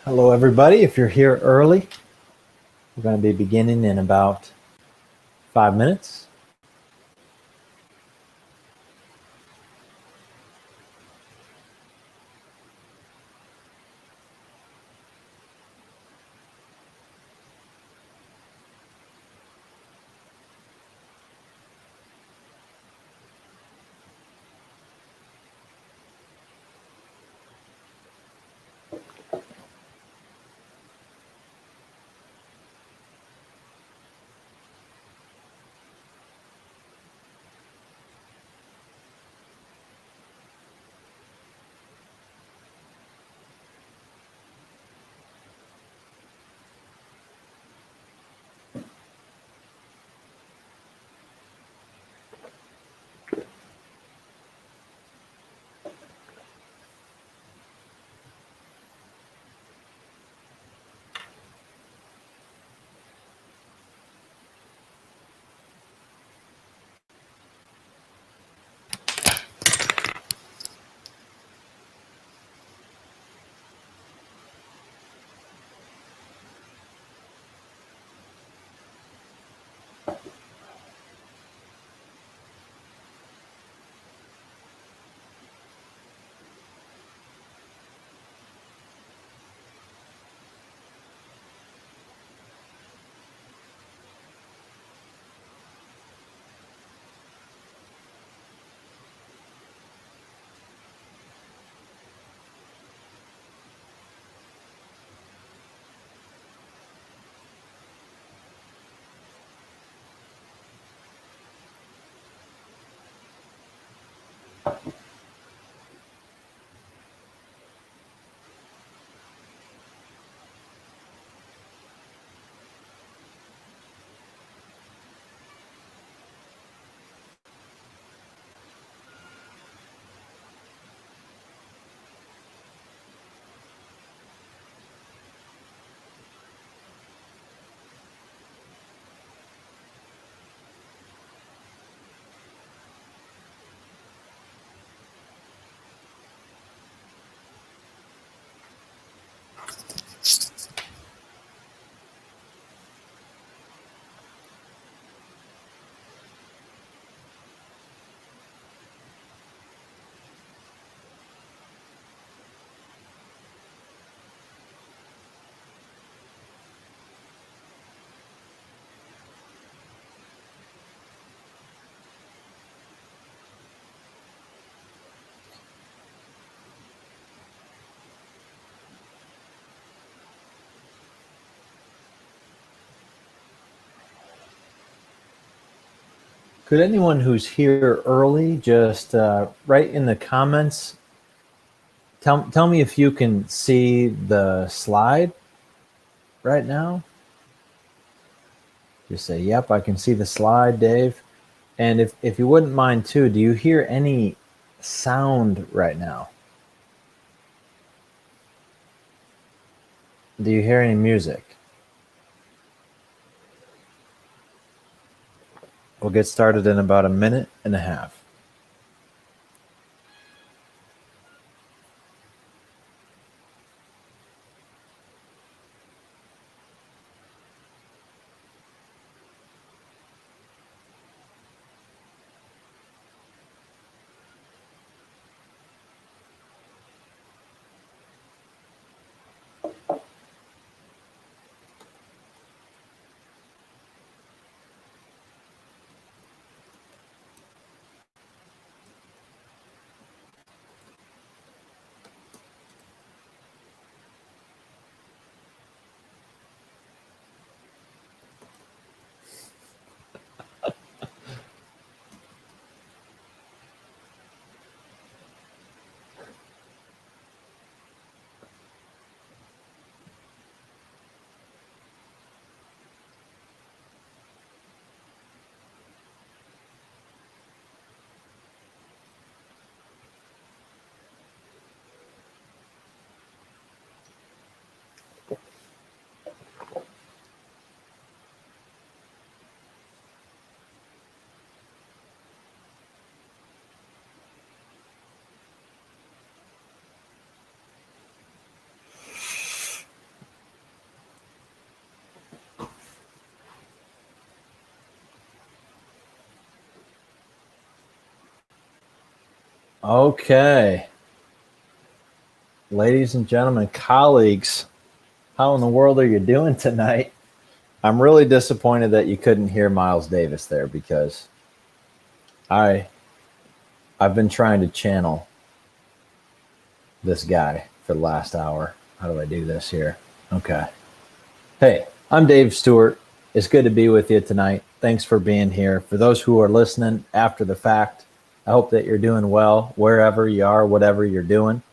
Hello, everybody. If you're here early, we're going to be beginning in about 5 minutes. Could anyone who's here early just write in the comments, tell me if you can see the slide right now? Just say, yep, I can see the slide, Dave. And if you wouldn't mind too, do you hear any sound right now? Do you hear any music? We'll get started in about 1.5 minutes. Okay. Ladies and gentlemen, colleagues, how in the world are you doing tonight? I'm really disappointed that you couldn't hear Miles Davis there because I've been trying to channel this guy for the last hour. How do I do this here? Okay. Hey, I'm Dave Stewart. It's good to be with you tonight. Thanks for being here. For those who are listening after the fact, I hope that you're doing well wherever you are, whatever you're doing.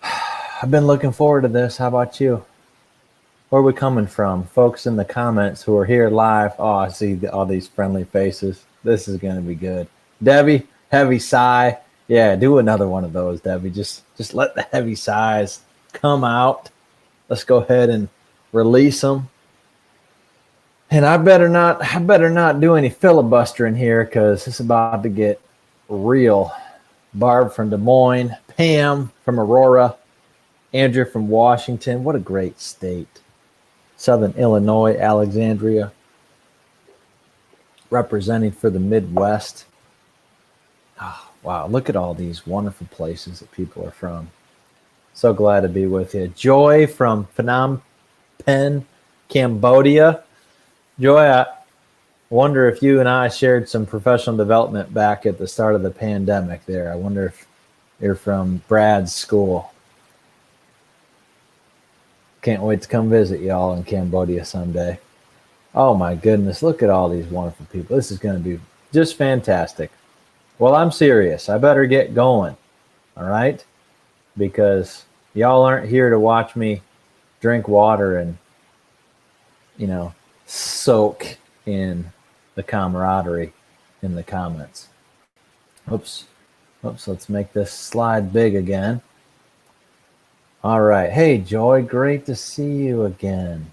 I've been looking forward to this. How about you? Where are we coming from? Folks in the comments who are here live. Oh, I see all these friendly faces. This is going to be good. Debbie, heavy sigh. Yeah, do another one of those, Debbie. Just let the heavy sighs come out. Let's go ahead and release them. And I better not do any filibustering here because it's about to get real. Barb from Des Moines, Pam from Aurora, Andrew from Washington. What a great state. Southern Illinois, Alexandria, representing for the Midwest. Oh, wow, look at all these wonderful places that people are from. So glad to be with you. Joy from Phnom Penh, Cambodia. Joy, I wonder if you and I shared some professional development back at the start of the pandemic there. I wonder if you're from Brad's school. Can't wait to come visit y'all in Cambodia someday. Oh my goodness, look at all these wonderful people. This is going to be just fantastic. Well, I'm serious. I better get going, all right? Because y'all aren't here to watch me drink water and, soak in the camaraderie in the comments. Oops, let's make this slide big again. All right. Hey, Joy, great to see you again.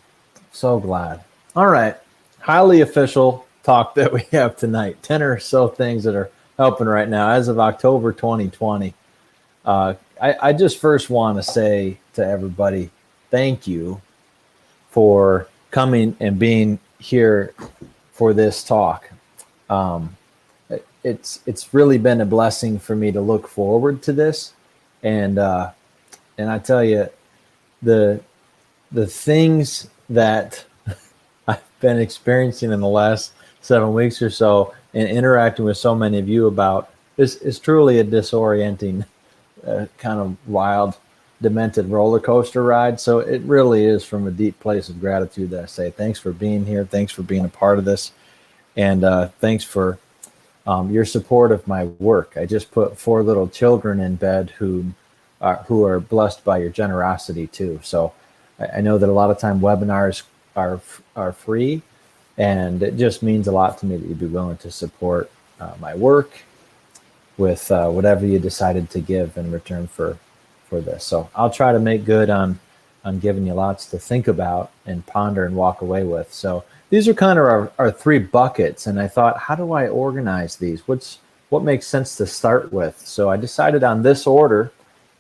So glad. All right. Highly official talk that we have tonight. 10 or so things that are helping right now as of October 2020. I just first want to say to everybody, thank you for coming and being here for this talk. It's really been a blessing for me to look forward to this. And I tell you, the things that I've been experiencing in the last 7 weeks or so and interacting with so many of you about is truly a disorienting, kind of wild, demented roller coaster ride. So it really is from a deep place of gratitude that I say thanks for being here. Thanks for being a part of this. And thanks for your support of my work. I just put 4 little children in bed who are blessed by your generosity too. So I know that a lot of time webinars are free, and it just means a lot to me that you'd be willing to support my work with whatever you decided to give in return for this. So I'll try to make good on giving you lots to think about and ponder and walk away with. So these are kind of our 3 buckets, and I thought, how do I organize these? What makes sense to start with? So I decided on this order.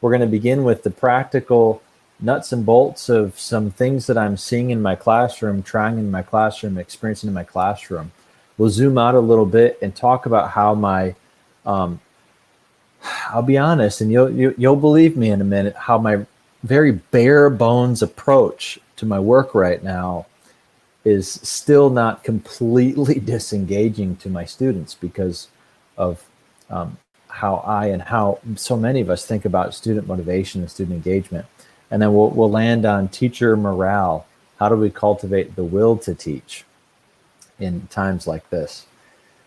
We're going to begin with the practical nuts and bolts of some things that I'm seeing in my classroom, trying in my classroom, experiencing in my classroom. We'll zoom out a little bit and talk about how my, I'll be honest, and you'll believe me in a minute, how my very bare bones approach to my work right now is still not completely disengaging to my students because of how I and how so many of us think about student motivation and student engagement. And then we'll land on teacher morale. How do we cultivate the will to teach in times like this?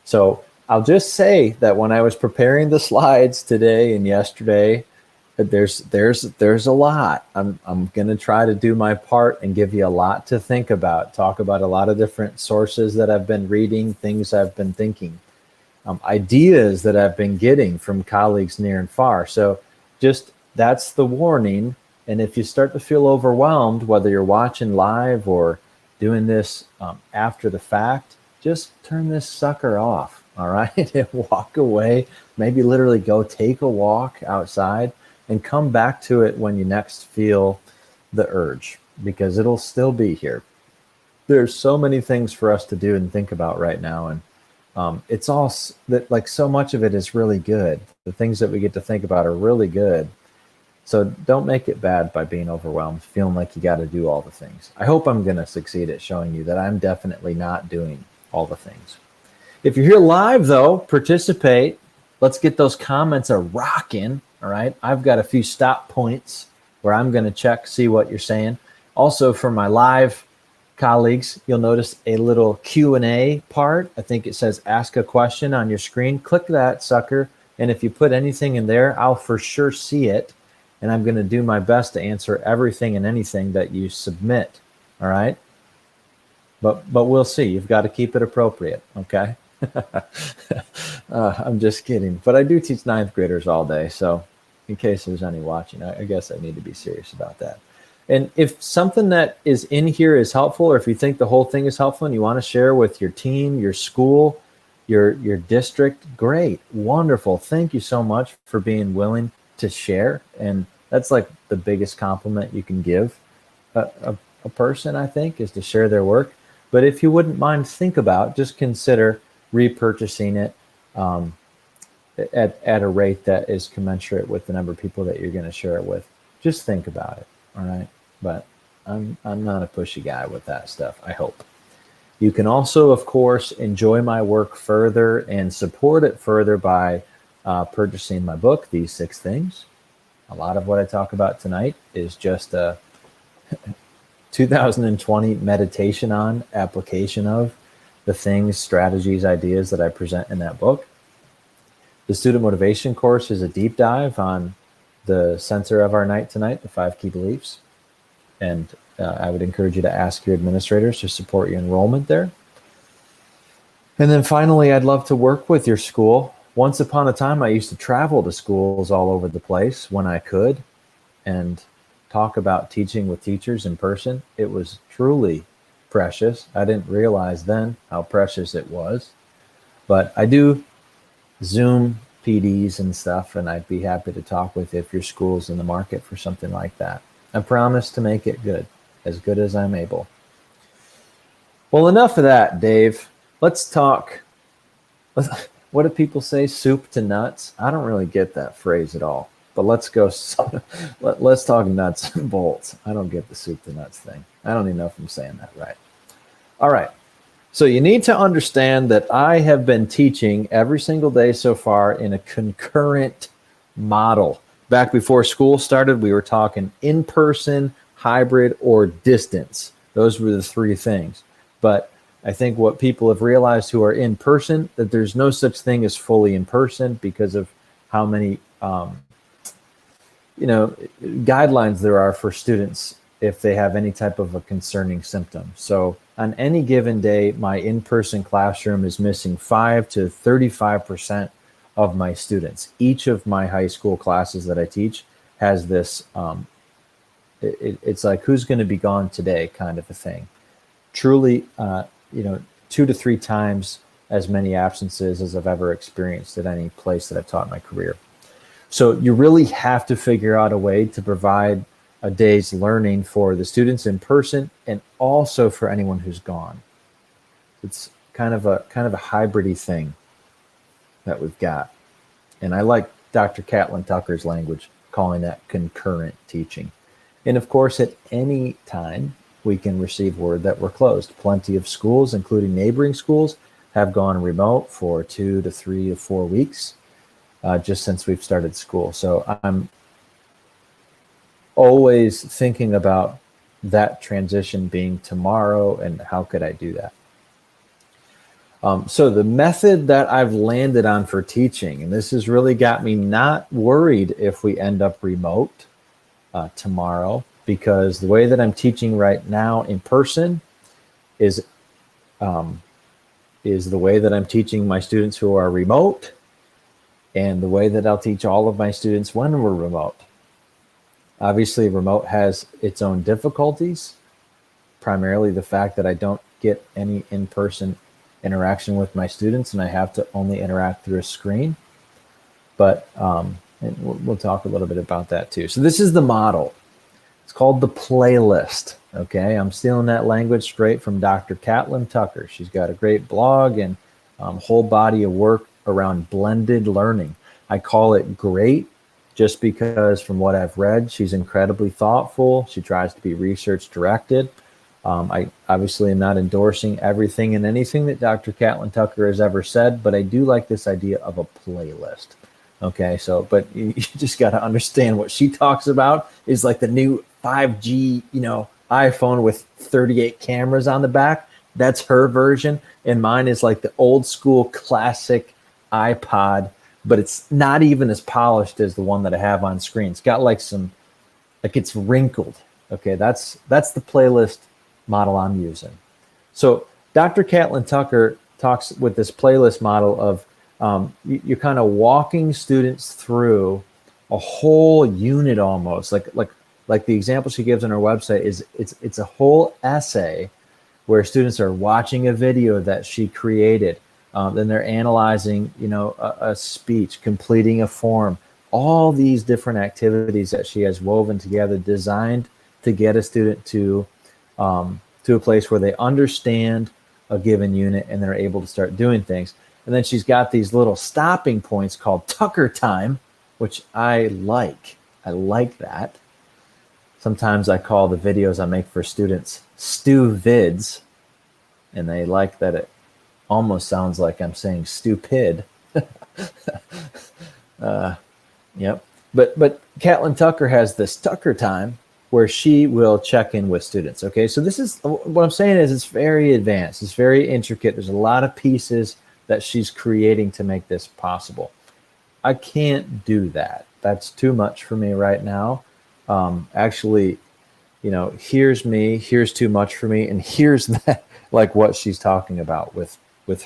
So I'll just say that when I was preparing the slides today and yesterday, that there's a lot. I'm going to try to do my part and give you a lot to think about, talk about a lot of different sources that I've been reading, things I've been thinking. Ideas that I've been getting from colleagues near and far. So just that's the warning. And if you start to feel overwhelmed, whether you're watching live or doing this after the fact, just turn this sucker off, all right? And walk away, maybe literally go take a walk outside and come back to it when you next feel the urge, because it'll still be here. There's so many things for us to do and think about right now. And It's all that, like, so much of it is really good. The things that we get to think about are really good. So don't make it bad by being overwhelmed, feeling like you got to do all the things. I hope I'm going to succeed at showing you that I'm definitely not doing all the things. If you're here live, though, participate. Let's get those comments a rocking. All right. I've got a few stop points where I'm going to check, see what you're saying. Also, for my live colleagues, you'll notice a little Q&A part. I think it says ask a question on your screen. Click that sucker. And if you put anything in there, I'll for sure see it. And I'm going to do my best to answer everything and anything that you submit. All right. But we'll see. You've got to keep it appropriate. Okay. I'm just kidding. But I do teach ninth graders all day. So in case there's any watching, I guess I need to be serious about that. And if something that is in here is helpful, or if you think the whole thing is helpful and you want to share with your team, your school, your district, great, wonderful. Thank you so much for being willing to share. And that's like the biggest compliment you can give a person, I think, is to share their work. But if you wouldn't mind, just consider repurchasing it at a rate that is commensurate with the number of people that you're going to share it with. Just think about it. All right. But I'm not a pushy guy with that stuff, I hope. You can also, of course, enjoy my work further and support it further by purchasing my book, These 6 Things. A lot of what I talk about tonight is just a 2020 meditation on application of the things, strategies, ideas that I present in that book. The student motivation course is a deep dive on the center of our night tonight, the 5 key beliefs. And I would encourage you to ask your administrators to support your enrollment there. And then finally, I'd love to work with your school. Once upon a time, I used to travel to schools all over the place when I could and talk about teaching with teachers in person. It was truly precious. I didn't realize then how precious it was. But I do Zoom PDs and stuff, and I'd be happy to talk with you if your school's in the market for something like that. I promise to make it good as I'm able. Well, enough of that, Dave. Let's talk. What do people say? Soup to nuts? I don't really get that phrase at all. But let's go. Let's talk nuts and bolts. I don't get the soup to nuts thing. I don't even know if I'm saying that right. All right. So you need to understand that I have been teaching every single day so far in a concurrent model. Back before school started, we were talking in-person, hybrid, or distance. Those were the 3 things. But I think what people have realized who are in person, that there's no such thing as fully in person because of how many guidelines there are for students if they have any type of a concerning symptom. So on any given day, my in-person classroom is missing 5 to 35% of my students. Each of my high school classes that I teach has this, it's like, who's going to be gone today kind of a thing. Truly, 2 to 3 times as many absences as I've ever experienced at any place that I've taught in my career. So you really have to figure out a way to provide a day's learning for the students in person and also for anyone who's gone. It's kind of a hybrid-y thing that we've got. And I like Dr. Catlin Tucker's language, calling that concurrent teaching. And of course, at any time, we can receive word that we're closed. Plenty of schools, including neighboring schools, have gone remote for 2 to 3 to 4 weeks just since we've started school. So I'm always thinking about that transition being tomorrow and how could I do that. So the method that I've landed on for teaching, and this has really got me not worried if we end up remote tomorrow, because the way that I'm teaching right now in person is the way that I'm teaching my students who are remote, and the way that I'll teach all of my students when we're remote. Obviously, remote has its own difficulties, primarily the fact that I don't get any in-person interaction with my students and I have to only interact through a screen. But and we'll talk a little bit about that too. So this is the model. It's called the playlist. Okay, I'm stealing that language straight from Dr. Catlin Tucker. She's got a great blog, and whole body of work around blended learning. I call it great just because from what I've read, she's incredibly thoughtful. She tries to be research directed. I obviously am not endorsing everything and anything that Dr. Catlin Tucker has ever said, but I do like this idea of a playlist. Okay, so, but you just got to understand what she talks about is like the new 5G, iPhone with 38 cameras on the back. That's her version. And mine is like the old school classic iPod, but it's not even as polished as the one that I have on screen. It's got like it's wrinkled. Okay, that's the playlist model I'm using. So Dr. Catlin Tucker talks with this playlist model of you're kind of walking students through a whole unit almost, like the example she gives on her website is it's a whole essay where students are watching a video that she created. Then they're analyzing, a speech, completing a form, all these different activities that she has woven together, designed to get a student to a place where they understand a given unit and they're able to start doing things. And then she's got these little stopping points called Tucker time, which I like. I like that. Sometimes I call the videos I make for students Stu Vids, and they like that it almost sounds like I'm saying stupid. Yep. But Catlin Tucker has this Tucker time where she will check in with students. Okay, so this is what I'm saying is it's very advanced. It's very intricate. There's a lot of pieces that she's creating to make this possible. I can't do that. That's too much for me right now. Actually, here's me, here's too much for me, and here's that, like what she's talking about with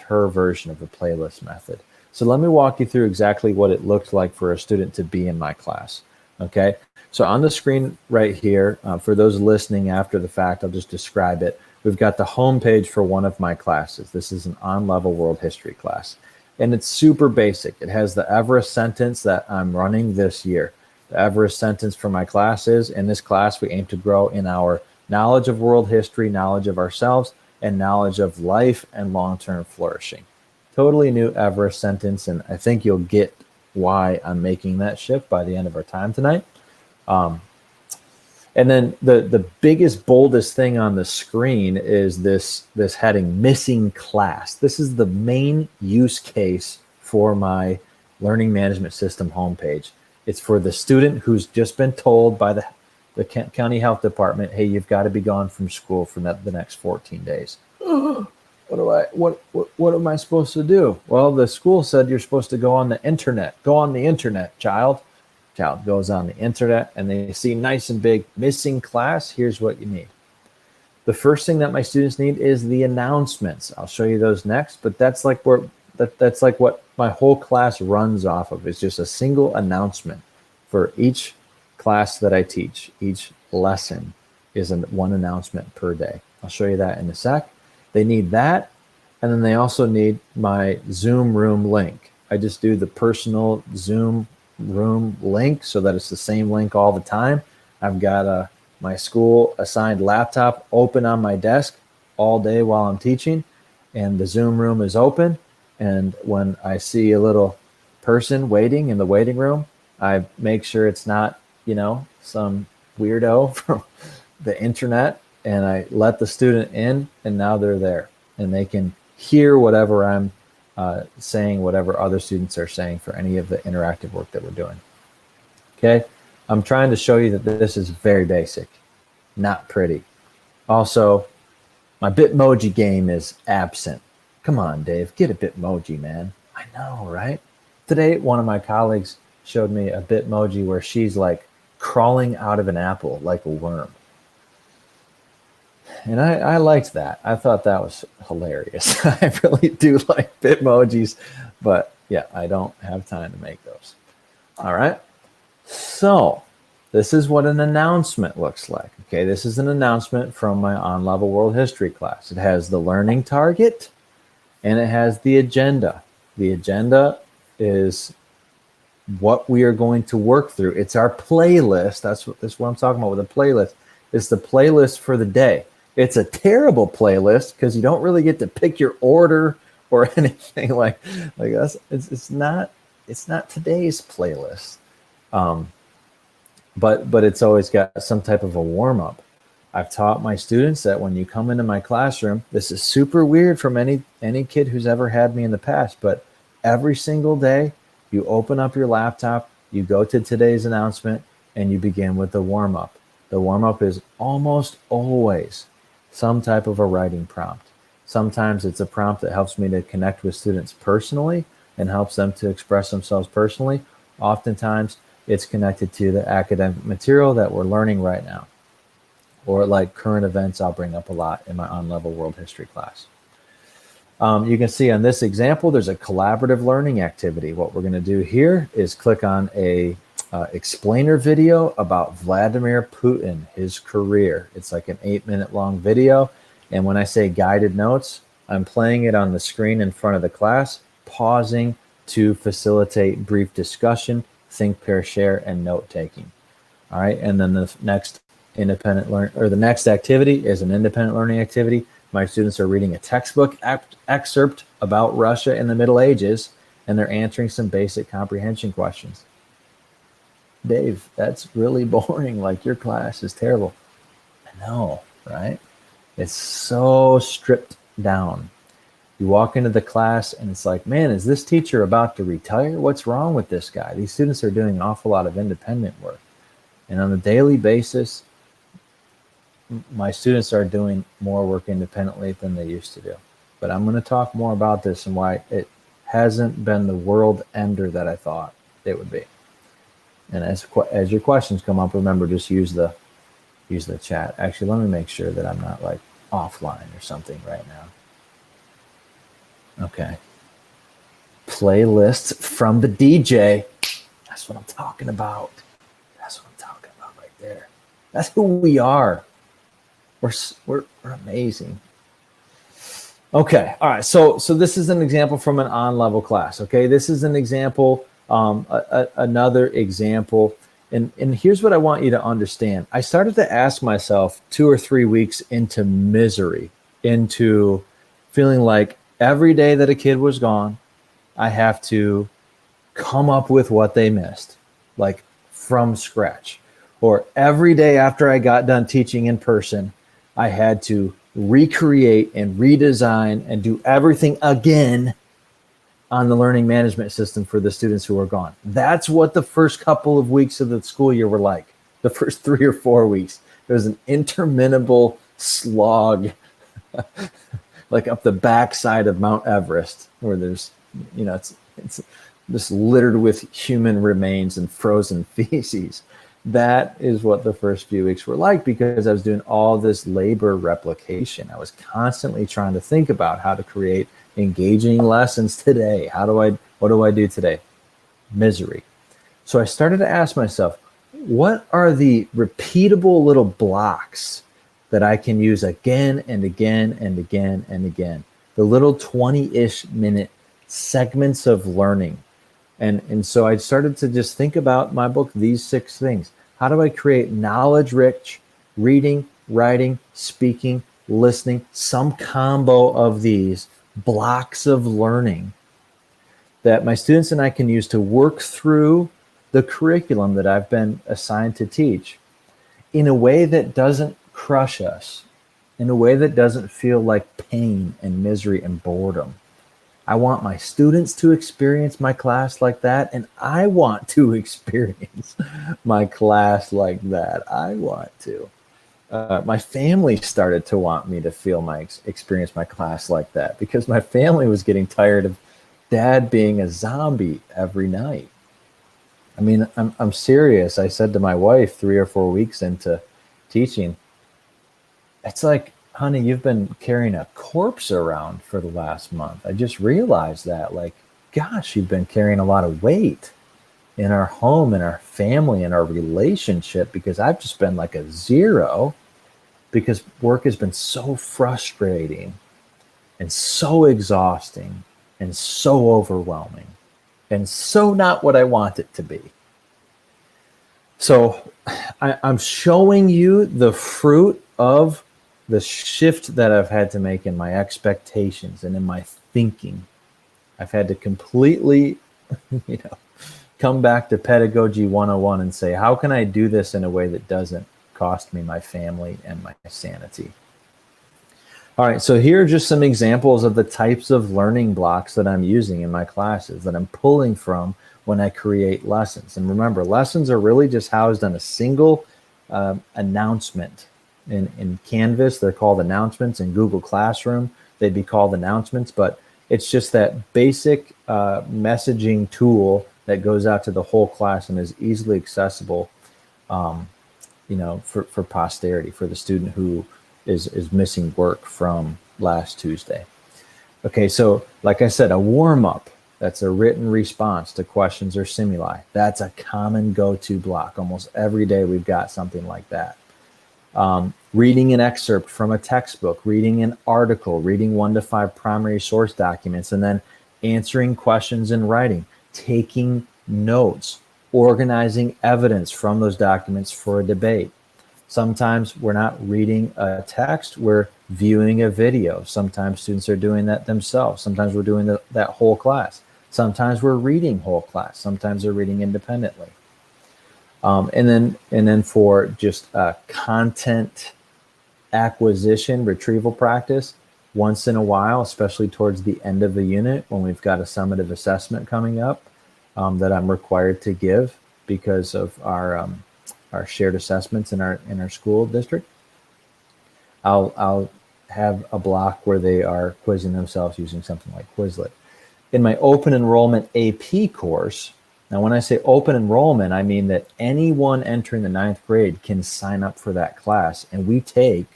her version of the playlist method. So let me walk you through exactly what it looked like for a student to be in my class. Okay, so on the screen right here, for those listening after the fact, I'll just describe it. We've got the home page for one of my classes. This is an on-level world history class, and it's super basic. It has the Everest sentence that I'm running this year. The Everest sentence for my class is, in this class, we aim to grow in our knowledge of world history, knowledge of ourselves, and knowledge of life and long-term flourishing. Totally new Everest sentence, and I think you'll get why I'm making that shift by the end of our time tonight. And then the biggest, boldest thing on the screen is this heading, missing class. This is the main use case for my learning management system homepage. It's for the student who's just been told by the county health department, hey, you've got to be gone from school for the next 14 days. What am I supposed to do? Well, the school said you're supposed to go on the internet. Go on the internet, child. Child goes on the internet and they see nice and big, missing class. Here's what you need. The first thing that my students need is the announcements. I'll show you those next, but that's like what my whole class runs off of. It's just a single announcement for each class that I teach. Each lesson is one announcement per day. I'll show you that in a sec. They need that, and then they also need my Zoom room link. I just do the personal Zoom room link so that it's the same link all the time. I've got my school assigned laptop open on my desk all day while I'm teaching, and the Zoom room is open. And when I see a little person waiting in the waiting room, I make sure it's not, some weirdo from the internet, and I let the student in, and now they're there, and they can hear whatever I'm saying, whatever other students are saying for any of the interactive work that we're doing. Okay, I'm trying to show you that this is very basic, not pretty. Also, my Bitmoji game is absent. Come on, Dave, get a Bitmoji, man. I know, right? Today, one of my colleagues showed me a Bitmoji where she's like crawling out of an apple like a worm. And I liked that. I thought that was hilarious. I really do like Bitmojis, but yeah, I don't have time to make those. All right. So this is what an announcement looks like. Okay, this is an announcement from my on-level world history class. It has the learning target and it has the agenda. The agenda is what we are going to work through. It's our playlist. That's what I'm talking about with a playlist. It's the playlist for the day. It's a terrible playlist because you don't really get to pick your order or anything like us. It's not today's playlist. But it's always got some type of a warm up. I've taught my students that when you come into my classroom, this is super weird from any kid who's ever had me in the past, but every single day you open up your laptop, you go to today's announcement, and you begin with the warm up. The warm up is almost always some type of a writing prompt. Sometimes it's a prompt that helps me to connect with students personally and helps them to express themselves personally. Oftentimes it's connected to the academic material that we're learning right now, or like current events I'll bring up a lot in my on-level world history class. You can see on this example, there's a collaborative learning activity. What we're going to do here is click on a explainer video about Vladimir Putin, his career. It's like an 8-minute long video. And when I say guided notes, I'm playing it on the screen in front of the class, pausing to facilitate brief discussion, think, pair, share, and note taking. All right. And then the next the next activity is an independent learning activity. My students are reading a textbook excerpt about Russia in the Middle Ages, and they're answering some basic comprehension questions. Dave, that's really boring. Like, your class is terrible. I know, right? It's so stripped down. You walk into the class and it's like, man, is this teacher about to retire? What's wrong with this guy? These students are doing an awful lot of independent work. And on a daily basis, my students are doing more work independently than they used to do. But I'm going to talk more about this and why it hasn't been the world ender that I thought it would be. And as your questions come up, remember, just use the chat. Actually, let me make sure that I'm not like offline or something right now. Okay. Playlist from the DJ. That's what I'm talking about. That's what I'm talking about right there. That's who we are. We're amazing. Okay. All right. So this is an example from an on-level class. Okay. This is an example, another example. And here's what I want you to understand. I started to ask myself 2 or 3 weeks into misery, into feeling like every day that a kid was gone, I have to come up with what they missed, like from scratch. Or every day after I got done teaching in person, I had to recreate and redesign and do everything again on the learning management system for the students who were gone. That's what the first couple of weeks of the school year were like. The first 3 or 4 weeks, there was an interminable slog, like up the backside of Mount Everest, where there's, it's just littered with human remains and frozen feces. That is what the first few weeks were like, because I was doing all this labor replication. I was constantly trying to think about how to create engaging lessons today. What do I do today? Misery. So I started to ask myself, what are the repeatable little blocks that I can use again and again and again and again? The little 20-ish minute segments of learning. And so I started to just think about my book, These 6 Things. How do I create knowledge-rich reading, writing, speaking, listening, some combo of these blocks of learning that my students and I can use to work through the curriculum that I've been assigned to teach in a way that doesn't crush us, in a way that doesn't feel like pain and misery and boredom. I want my students to experience my class like that, and I want to experience my class like that. I want to. My family started to want me to experience my class like that, because my family was getting tired of Dad being a zombie every night. I mean, I'm serious. I said to my wife 3 or 4 weeks into teaching, it's like, honey, you've been carrying a corpse around for the last month. I just realized that, like, gosh, you've been carrying a lot of weight in our home, in our family, in our relationship, because I've just been like a zero, because work has been so frustrating and so exhausting and so overwhelming and so not what I want it to be. So I'm showing you the fruit of the shift that I've had to make in my expectations and in my thinking, I've had to completely, come back to pedagogy 101 and say, how can I do this in a way that doesn't cost me my family and my sanity? All right, so here are just some examples of the types of learning blocks that I'm using in my classes, that I'm pulling from when I create lessons. And remember, lessons are really just housed on a single announcement. In Canvas, they're called announcements. In Google Classroom, they'd be called announcements. But it's just that basic messaging tool that goes out to the whole class and is easily accessible, for posterity, for the student who is missing work from last Tuesday. Okay, so like I said, a warm-up, that's a written response to questions or stimuli. That's a common go-to block. Almost every day we've got something like that. Reading an excerpt from a textbook, reading an article, reading 1 to 5 primary source documents, and then answering questions in writing, taking notes, organizing evidence from those documents for a debate. Sometimes we're not reading a text, we're viewing a video. Sometimes students are doing that themselves. Sometimes we're doing that whole class. Sometimes we're reading whole class. Sometimes they're reading independently. And then for just content acquisition, retrieval practice, once in a while, especially towards the end of the unit when we've got a summative assessment coming up that I'm required to give because of our shared assessments in our school district, I'll have a block where they are quizzing themselves using something like Quizlet. In my open enrollment AP course, now when I say open enrollment, I mean that anyone entering the 9th grade can sign up for that class, and we take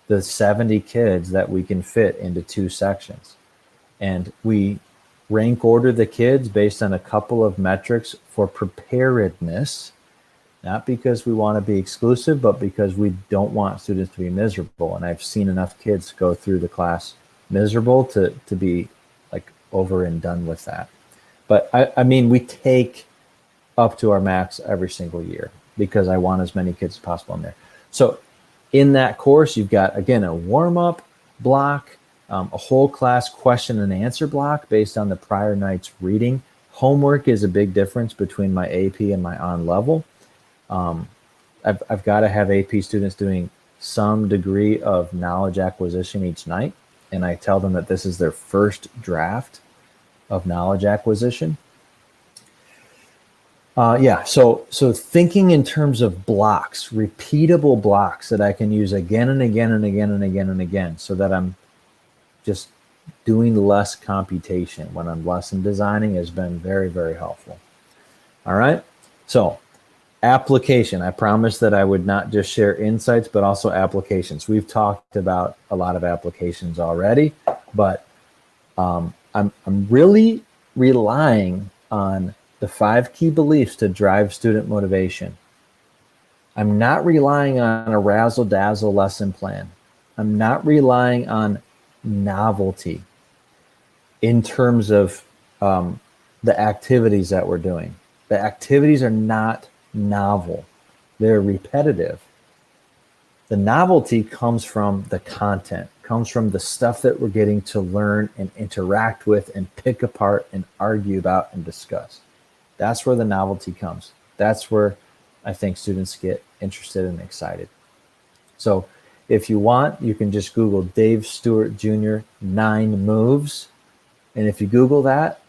the 70 kids that we can fit into 2 sections. And we rank order the kids based on a couple of metrics for preparedness, not because we want to be exclusive, but because we don't want students to be miserable. And I've seen enough kids go through the class miserable to be like over and done with that. But I mean, we take up to our max every single year because I want as many kids as possible in there. So in that course, you've got, again, a warm-up block, a whole class question and answer block based on the prior night's reading. Homework is a big difference between my AP and my on-level. I've got to have AP students doing some degree of knowledge acquisition each night, and I tell them that this is their first draft of knowledge acquisition. So thinking in terms of blocks, repeatable blocks that I can use again and again and again and again and again, so that I'm just doing less computation when I'm lesson designing has been very, very helpful. All right, so application. I promised that I would not just share insights, but also applications. We've talked about a lot of applications already, but I'm really relying on the 5 key beliefs to drive student motivation. I'm not relying on a razzle-dazzle lesson plan. I'm not relying on novelty in terms of the activities that we're doing. The activities are not novel. They're repetitive. The novelty comes from the content, comes from the stuff that we're getting to learn and interact with and pick apart and argue about and discuss. That's where the novelty comes. That's where I think students get interested and excited. So if you want, you can just Google Dave Stewart Jr. 9 moves. And if you Google that,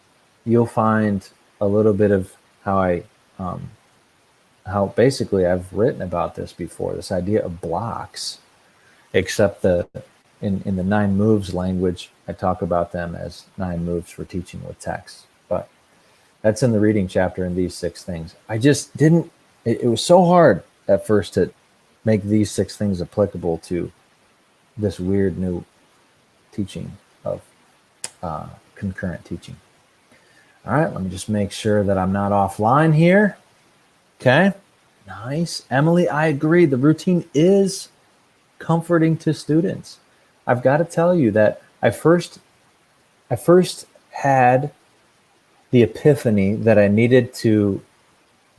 you'll find a little bit of how how basically I've written about this before, this idea of blocks, except in the 9 moves language, I talk about them as 9 moves for teaching with text. But that's in the reading chapter in these 6 things. I just didn't, it was so hard at first to make these 6 things applicable to this weird new teaching of concurrent teaching. All right, let me just make sure that I'm not offline here. Okay, nice. Emily, I agree. The routine is comforting to students. I've got to tell you that I first had the epiphany that I needed to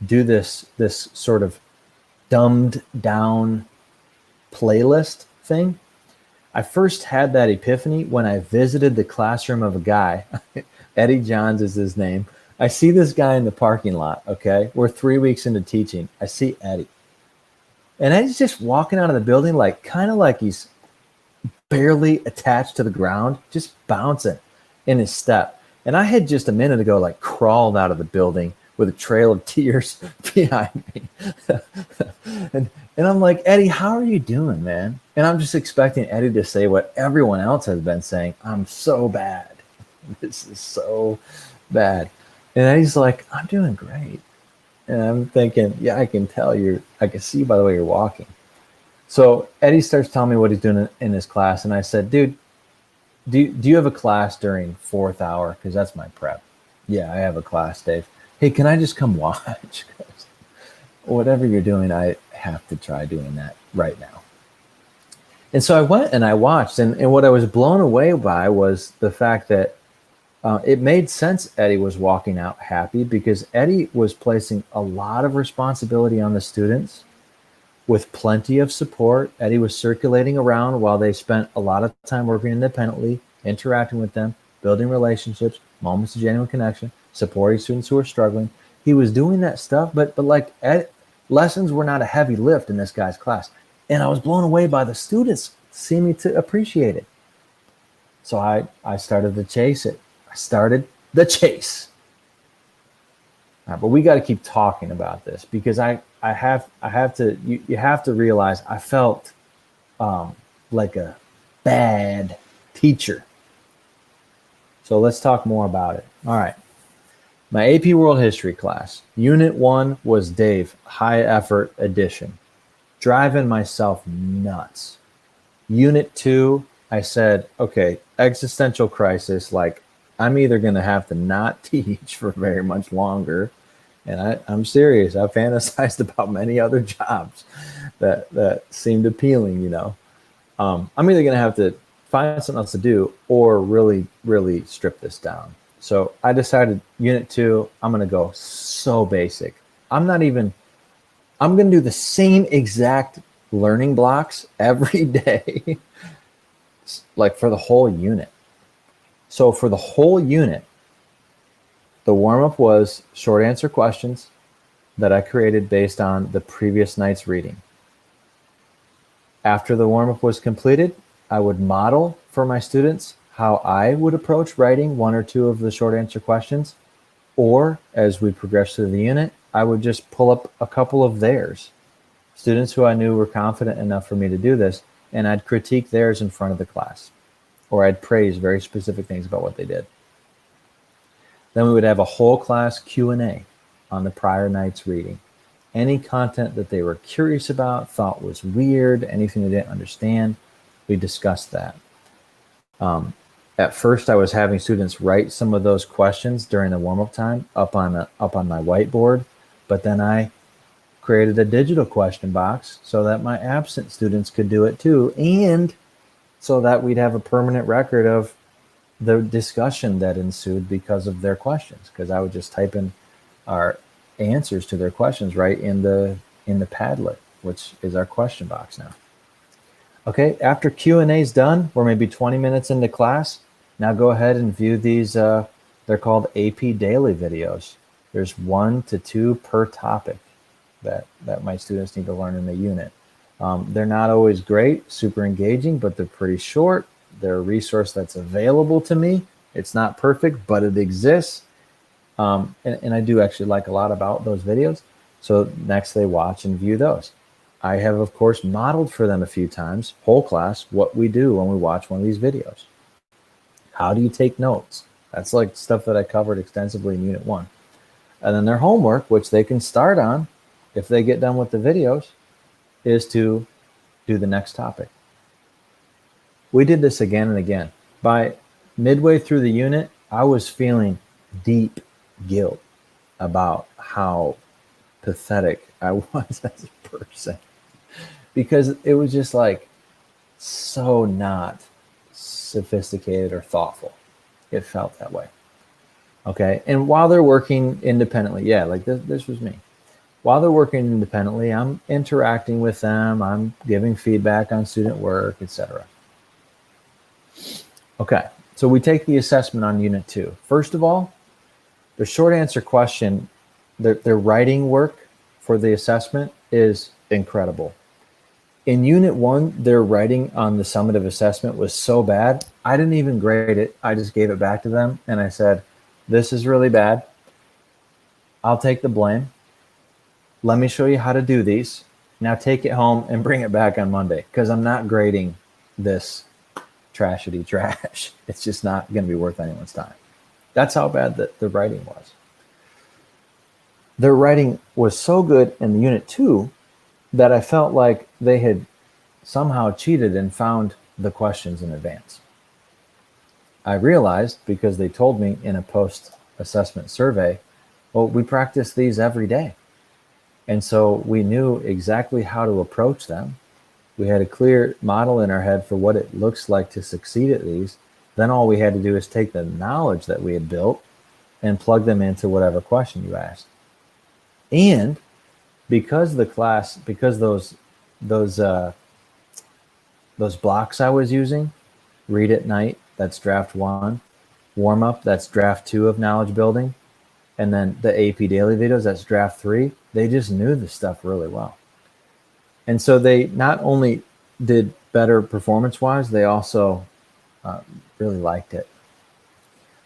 do this sort of dumbed down playlist thing. I first had that epiphany when I visited the classroom of a guy. Eddie Johns is his name. I see this guy in the parking lot, okay? We're 3 weeks into teaching. I see Eddie. And Eddie's just walking out of the building like kind of like he's barely attached to the ground, just bouncing in his step. And I had just a minute ago like crawled out of the building with a trail of tears behind me. and I'm like, Eddie, how are you doing, man? And I'm just expecting Eddie to say what everyone else has been saying. I'm so bad. This is so bad. And Eddie's like, I'm doing great. And I'm thinking, yeah, I can tell I can see by the way you're walking. So Eddie starts telling me what he's doing in his class. And I said, dude, do you have a class during 4th hour? Because that's my prep. Yeah, I have a class, Dave. Hey, can I just come watch? Whatever you're doing, I have to try doing that right now. And so I went and I watched. And what I was blown away by was the fact that it made sense Eddie was walking out happy, because Eddie was placing a lot of responsibility on the students with plenty of support. Eddie was circulating around while they spent a lot of time working independently, interacting with them, building relationships, moments of genuine connection, supporting students who are struggling. He was doing that stuff, but like lessons were not a heavy lift in this guy's class. And I was blown away by the students seeming to appreciate it. So I started to chase it. I started the chase. But we got to keep talking about this, because I have to, you have to realize I felt like a bad teacher. So let's talk more about it. All right. My AP World History class, Unit 1 was Dave, high effort edition, driving myself nuts. Unit 2, I said, okay, existential crisis, like I'm either going to have to not teach for very much longer. And I'm serious. I fantasized about many other jobs that seemed appealing, you know. I'm either going to have to find something else to do or really, really strip this down. So I decided Unit 2, I'm going to go so basic. I'm going to do the same exact learning blocks every day, like for the whole unit. So for the whole unit, the warm-up was short answer questions that I created based on the previous night's reading. After the warm-up was completed, I would model for my students how I would approach writing 1 or 2 of the short answer questions, or as we progress through the unit, I would just pull up a couple of theirs, students who I knew were confident enough for me to do this, and I'd critique theirs in front of the class, or I'd praise very specific things about what they did. Then we would have a whole class Q&A on the prior night's reading. Any content that they were curious about, thought was weird, anything they didn't understand, we discussed that. At first, I was having students write some of those questions during the warm-up time up on my whiteboard, but then I created a digital question box so that my absent students could do it too, and so that we'd have a permanent record of the discussion that ensued because of their questions, because I would just type in our answers to their questions right in the Padlet, which is our question box now. Okay, after Q&A is done, we're maybe 20 minutes into class. Now go ahead and view these, they're called AP Daily videos. There's 1 to 2 per topic that my students need to learn in the unit. They're not always great, super engaging, but they're pretty short. They're a resource that's available to me. It's not perfect, but it exists. And I do actually like a lot about those videos. So next they watch and view those. I have, of course, modeled for them a few times, whole class, what we do when we watch one of these videos. How do you take notes? That's like stuff that I covered extensively in Unit 1. And then their homework, which they can start on if they get done with the videos, is to do the next topic. We did this again and again. By midway through the unit, I was feeling deep guilt about how pathetic I was as a person, because it was just like so not sophisticated or thoughtful. It felt that way. Okay. And while they're working independently, yeah, like this was me. While they're working independently, I'm interacting with them. I'm giving feedback on student work, etc. Okay, so we take the assessment on Unit 2. First of all, the short answer question, their writing work for the assessment is incredible. In Unit 1, their writing on the summative assessment was so bad, I didn't even grade it. I just gave it back to them and I said, this is really bad. I'll take the blame. Let me show you how to do these. Now take it home and bring it back on Monday, because I'm not grading this trashity trash. It's just not going to be worth anyone's time. That's how bad the writing was. Their writing was so good in Unit 2 that I felt like they had somehow cheated and found the questions in advance. I realized, because they told me in a post-assessment survey, well, we practice these every day. And so we knew exactly how to approach them. We had a clear model in our head for what it looks like to succeed at these. Then all we had to do is take the knowledge that we had built and plug them into whatever question you asked. And because those blocks I was using, read at night, that's draft 1, warm up, that's draft 2 of knowledge building, and then the AP daily videos, that's draft 3, they just knew the stuff really well. And so they not only did better performance-wise, they also really liked it.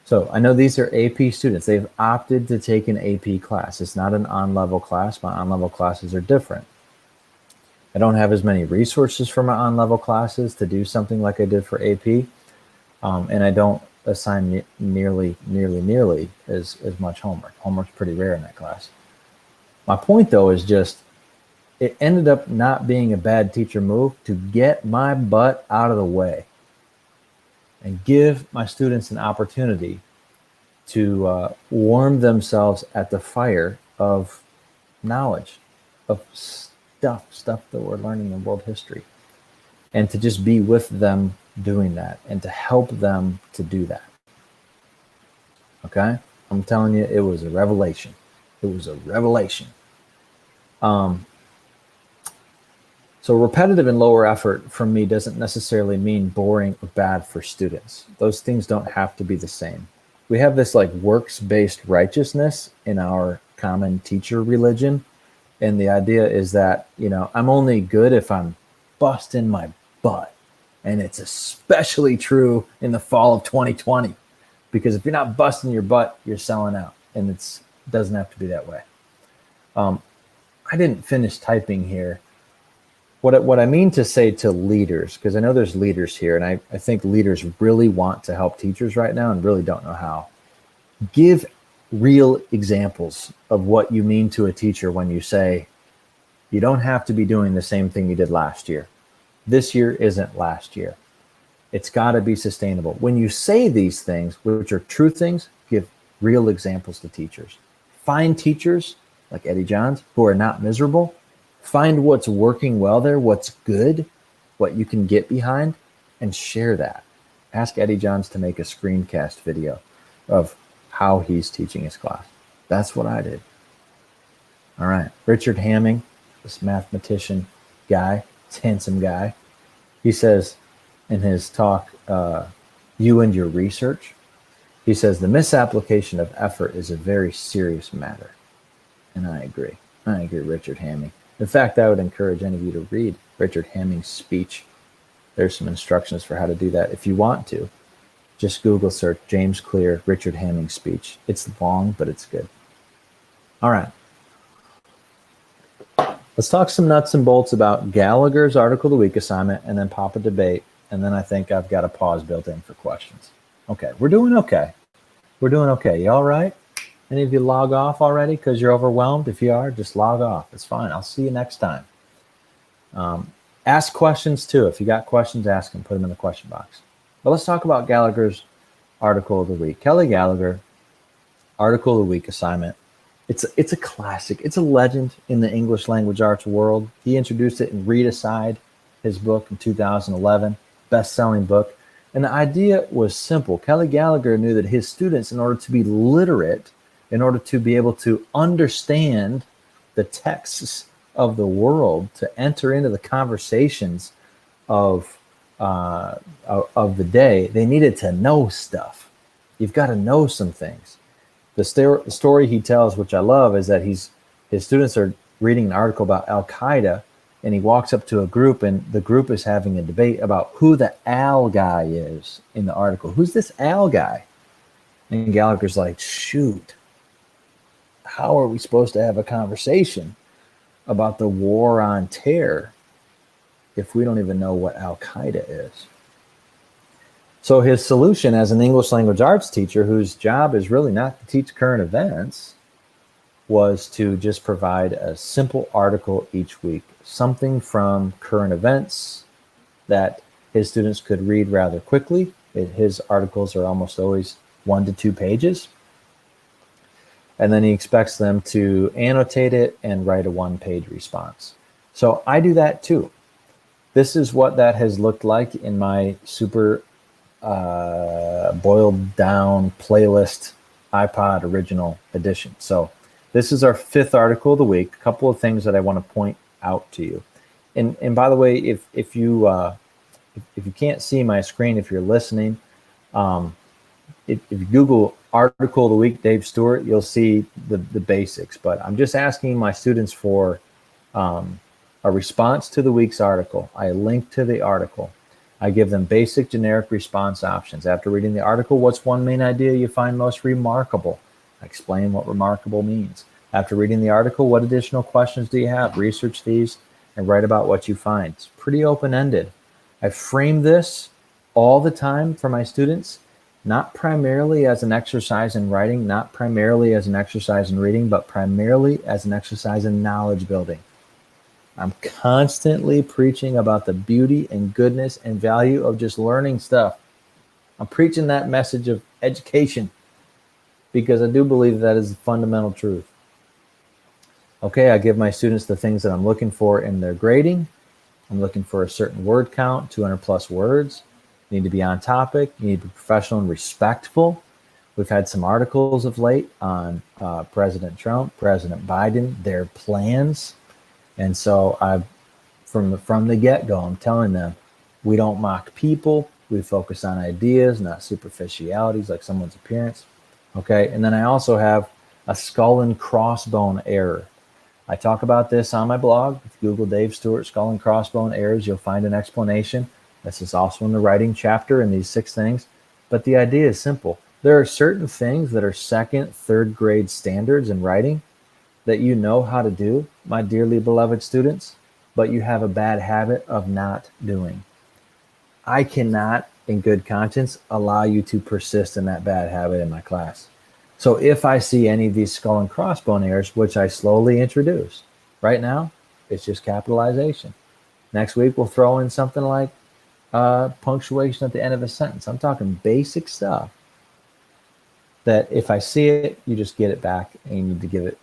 So I know these are AP students. They've opted to take an AP class. It's not an on-level class. My on-level classes are different. I don't have as many resources for my on-level classes to do something like I did for AP. And I don't assign nearly as much homework. Homework's pretty rare in that class. My point, though, is just it ended up not being a bad teacher move to get my butt out of the way and give my students an opportunity to warm themselves at the fire of knowledge, of stuff that we're learning in world history, and to just be with them doing that and to help them to do that. Okay? I'm telling you, it was a revelation. It was a revelation. So repetitive and lower effort from me doesn't necessarily mean boring or bad for students. Those things don't have to be the same. We have this like works-based righteousness in our common teacher religion. And the idea is that, you know, I'm only good if I'm busting my butt. And it's especially true in the fall of 2020, because if you're not busting your butt, you're selling out. And it doesn't have to be that way. I didn't finish typing here. What I mean to say to leaders, because I know there's leaders here, and I think leaders really want to help teachers right now and really don't know how. Give real examples of what you mean to a teacher when you say, you don't have to be doing the same thing you did last year. This year isn't last year. It's got to be sustainable. When you say these things, which are true things, give real examples to teachers. Find teachers like Eddie Johns who are not miserable. Find what's working well there, what's good, what you can get behind, and share that. Ask Eddie Johns to make a screencast video of how he's teaching his class. That's what I did. All right. Richard Hamming, this mathematician guy, this handsome guy, he says in his talk, You and Your Research, he says, the misapplication of effort is a very serious matter. And I agree. I agree, Richard Hamming. In fact, I would encourage any of you to read Richard Hamming's speech. There's some instructions for how to do that. If you want to, just Google search James Clear, Richard Hamming speech. It's long, but it's good. All right. Let's talk some nuts and bolts about Gallagher's Article of the Week assignment and then pop a debate. And then I think I've got a pause built in for questions. Okay, we're doing okay. We're doing okay. You all right? Any of you log off already because you're overwhelmed? If you are, just log off. It's fine. I'll see you next time. Ask questions too. If you got questions, ask them. Put them in the question box. But let's talk about Gallagher's Article of the Week. Kelly Gallagher, Article of the Week assignment. It's a classic. It's a legend in the English language arts world. He introduced it in Read Aside, his book in 2011, best-selling book. And the idea was simple. Kelly Gallagher knew that his students, in order to be literate, in order to be able to understand the texts of the world to enter into the conversations of the day, they needed to know stuff. You've got to know some things. The story he tells, which I love, is that his students are reading an article about Al-Qaeda, and he walks up to a group, and the group is having a debate about who the Al guy is in the article. Who's this Al guy? And Gallagher's like, shoot, how are we supposed to have a conversation about the war on terror if we don't even know what Al-Qaeda is? So his solution as an English language arts teacher, whose job is really not to teach current events, was to just provide a simple article each week, something from current events that his students could read rather quickly. His articles are almost always 1 to 2 pages. And then he expects them to annotate it and write a 1-page response. So I do that too. This is what that has looked like in my super boiled down playlist iPod original edition. So this is our 5th article of the week. A couple of things that I want to point out to you. And by the way, if you can't see my screen, if you're listening, if you Google article of the week, Dave Stewart, you'll see the basics. But I'm just asking my students for a response to the week's article. I link to the article. I give them basic generic response options. After reading the article, what's one main idea you find most remarkable? I explain what remarkable means. After reading the article, what additional questions do you have? Research these and write about what you find. It's pretty open-ended. I frame this all the time for my students, not primarily as an exercise in writing, not primarily as an exercise in reading, but primarily as an exercise in knowledge building. I'm constantly preaching about the beauty and goodness and value of just learning stuff. I'm preaching that message of education because I do believe that is the fundamental truth. Okay, I give my students the things that I'm looking for in their grading. I'm looking for a certain word count, 200 plus words. You need to be on topic. You need to be professional and respectful. We've had some articles of late on President Trump, President Biden, their plans. And so from the get-go, I'm telling them, we don't mock people. We focus on ideas, not superficialities like someone's appearance. Okay, and then I also have a skull and crossbone error. I talk about this on my blog. If you Google Dave Stewart skull and crossbone errors, you'll find an explanation. This is also in the writing chapter in these 6 things. But the idea is simple. There are certain things that are 2nd, 3rd grade standards in writing that you know how to do, my dearly beloved students, but you have a bad habit of not doing. I cannot, in good conscience, allow you to persist in that bad habit in my class. So if I see any of these skull and crossbone errors, which I slowly introduce, right now, it's just capitalization. Next week, we'll throw in something like punctuation at the end of a sentence. I'm talking basic stuff that if I see it, you just get it back and you need to give it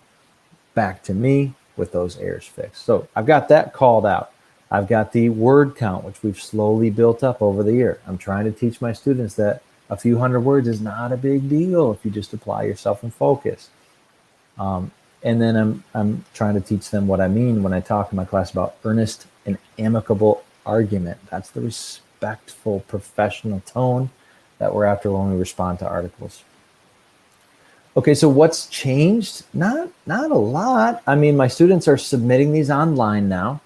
back to me with those errors fixed. So I've got that called out. I've got the word count, which we've slowly built up over the year. I'm trying to teach my students that a few hundred words is not a big deal if you just apply yourself and focus. And then I'm trying to teach them what I mean when I talk in my class about earnest and amicable argument. That's the respectful, professional tone that we're after when we respond to articles. Okay, so what's changed? Not a lot. I mean, my students are submitting these online now.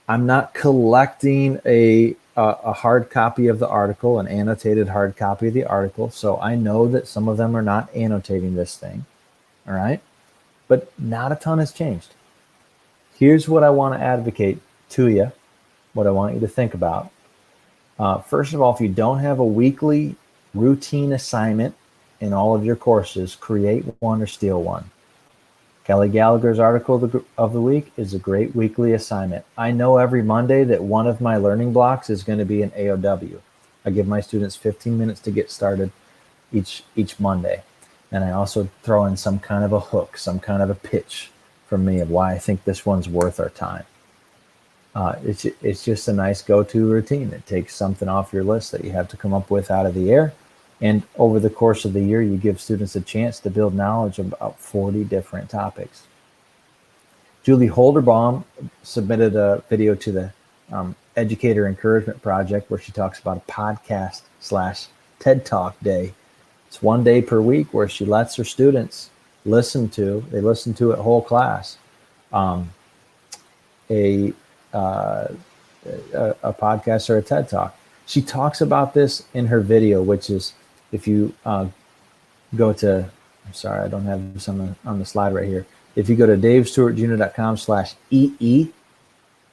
I'm not collecting a hard copy of the article, an annotated hard copy of the article. So I know that some of them are not annotating this thing. All right, but not a ton has changed. Here's what I want to advocate to you, what I want you to think about. First of all, if you don't have a weekly routine assignment in all of your courses, create one or steal one. Kelly Gallagher's article of the week is a great weekly assignment. I know every Monday that one of my learning blocks is going to be an AOW. I give my students 15 minutes to get started each Monday. And I also throw in some kind of a hook, some kind of a pitch from me of why I think this one's worth our time. It's just a nice go-to routine. It takes something off your list that you have to come up with out of the air. And over the course of the year, you give students a chance to build knowledge about 40 different topics. Julie Holderbaum submitted a video to the Educator Encouragement Project where she talks about a podcast / TED Talk day. It's 1 day per week where she lets her students listen to it whole class, a podcast or a TED Talk. She talks about this in her video, which is, if you go to, I'm sorry, I don't have this on the slide right here. If you go to davestewartjr.com/EE,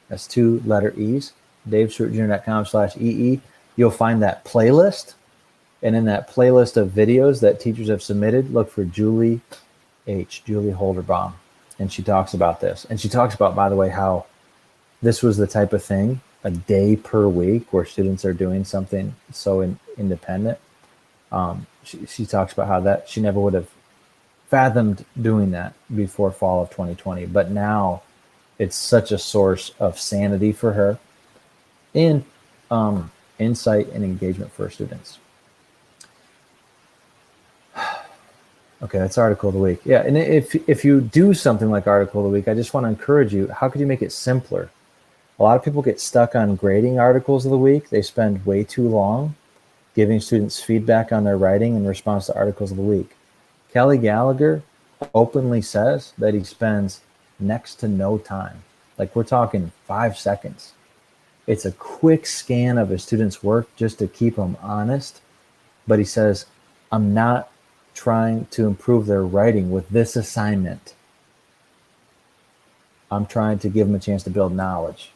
that's 2 letter E's, davestewartjr.com/EE, you'll find that playlist. And in that playlist of videos that teachers have submitted, look for Julie Holderbaum. And she talks about this. And she talks about, by the way, how this was the type of thing, a day per week where students are doing something so independent. She talks about how that she never would have fathomed doing that before fall of 2020. But now it's such a source of sanity for her and insight and engagement for her students. Okay, that's Article of the Week. Yeah, and if you do something like Article of the Week, I just want to encourage you, how could you make it simpler? A lot of people get stuck on grading Articles of the Week. They spend way too long giving students feedback on their writing in response to Articles of the Week. Kelly Gallagher openly says that he spends next to no time. Like, we're talking 5 seconds. It's a quick scan of his students' work just to keep them honest. But he says, I'm not trying to improve their writing with this assignment. I'm trying to give them a chance to build knowledge.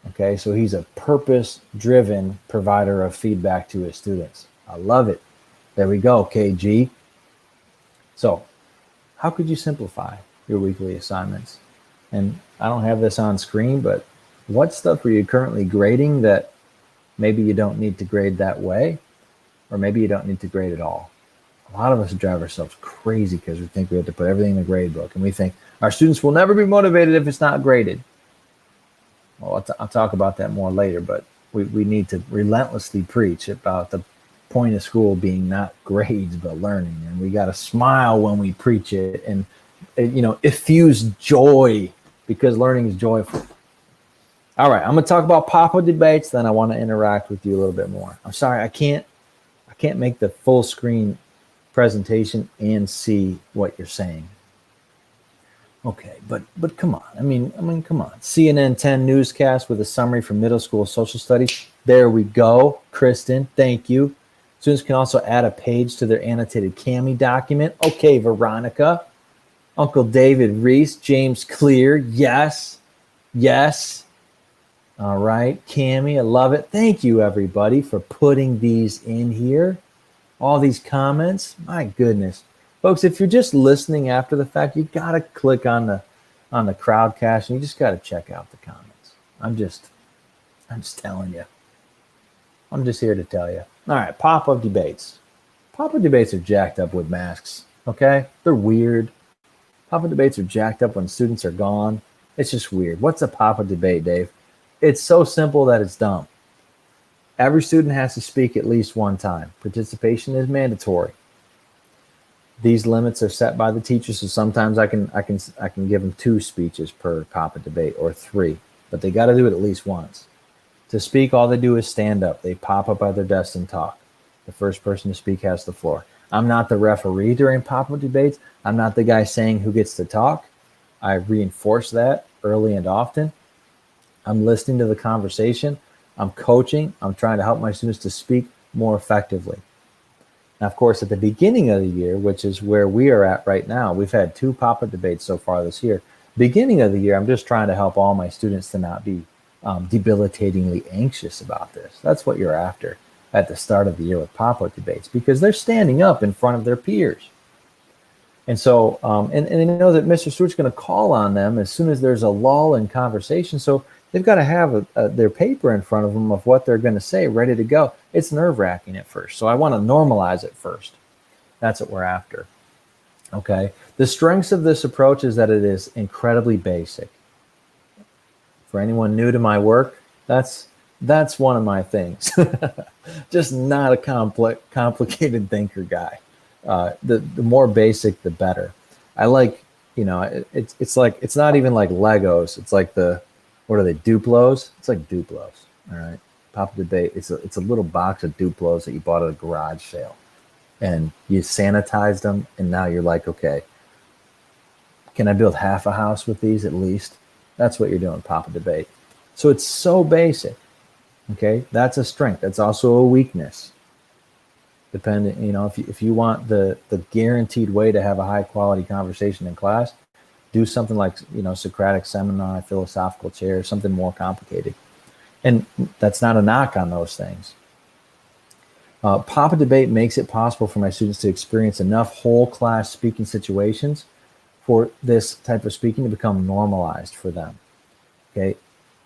Okay, so he's a purpose-driven provider of feedback to his students. I love it. There we go, KG. So, how could you simplify your weekly assignments? And I don't have this on screen, but what stuff are you currently grading that maybe you don't need to grade that way, or maybe you don't need to grade at all? A lot of us drive ourselves crazy because we think we have to put everything in the grade book, and we think our students will never be motivated if it's not graded. Well, I'll talk about that more later, but we need to relentlessly preach about the point of school being not grades but learning, and we got to smile when we preach it, and effuse joy, because learning is joyful. All right, I'm going to talk about Papa debates, then I want to interact with you a little bit more. I'm sorry, I can't make the full screen presentation and see what you're saying. Okay, but come on. I mean, come on. CNN 10 newscast with a summary from middle school social studies. There we go. Kristen, thank you. Students can also add a page to their annotated CAMI document. Okay, Veronica. Uncle David Reese, James Clear. Yes. All right, CAMI, I love it. Thank you, everybody, for putting these in here. All these comments. My goodness. Folks, if you're just listening after the fact, you got to click on the crowdcast, and you just got to check out the comments. I'm just telling you. I'm just here to tell you. All right, pop-up debates. Pop-up debates are jacked up with masks, okay? They're weird. Pop-up debates are jacked up when students are gone. It's just weird. What's a pop-up debate, Dave? It's so simple that it's dumb. Every student has to speak at least one time. Participation is mandatory. These limits are set by the teacher, so sometimes I can give them 2 speeches per pop-up debate, or 3, but they got to do it at least once. To speak, all they do is stand up. They pop up at their desk and talk. The first person to speak has the floor. I'm not the referee during pop-up debates. I'm not the guy saying who gets to talk. I reinforce that early and often. I'm listening to the conversation. I'm coaching. I'm trying to help my students to speak more effectively. Now, of course, at the beginning of the year, which is where we are at right now, we've had 2 pop-up debates so far this year. Beginning of the year, I'm just trying to help all my students to not be debilitatingly anxious about this. That's what you're after at the start of the year with pop-up debates, because they're standing up in front of their peers. And so, and they know that Mr. Stewart's going to call on them as soon as there's a lull in conversation. So they've got to have their paper in front of them of what they're going to say ready to go. It's nerve-wracking at first. So I want to normalize it first. That's what we're after. Okay. The strengths of this approach is that it is incredibly basic. For anyone new to my work, that's one of my things. Just not a complicated thinker guy. The more basic, the better. I like it's like, it's not even like Legos. It's like what are they, Duplos? It's like Duplos. All right. Pop Debate. It's a little box of Duplos that you bought at a garage sale, and you sanitized them. And now you're like, okay, can I build half a house with these at least? That's what you're doing, Pop Debate. So it's so basic. Okay. That's a strength. That's also a weakness. Depending, if you want the guaranteed way to have a high quality conversation in class, do something like, Socratic seminar, philosophical chair, something more complicated. And that's not a knock on those things. Pop Debate makes it possible for my students to experience enough whole class speaking situations for this type of speaking to become normalized for them. Okay.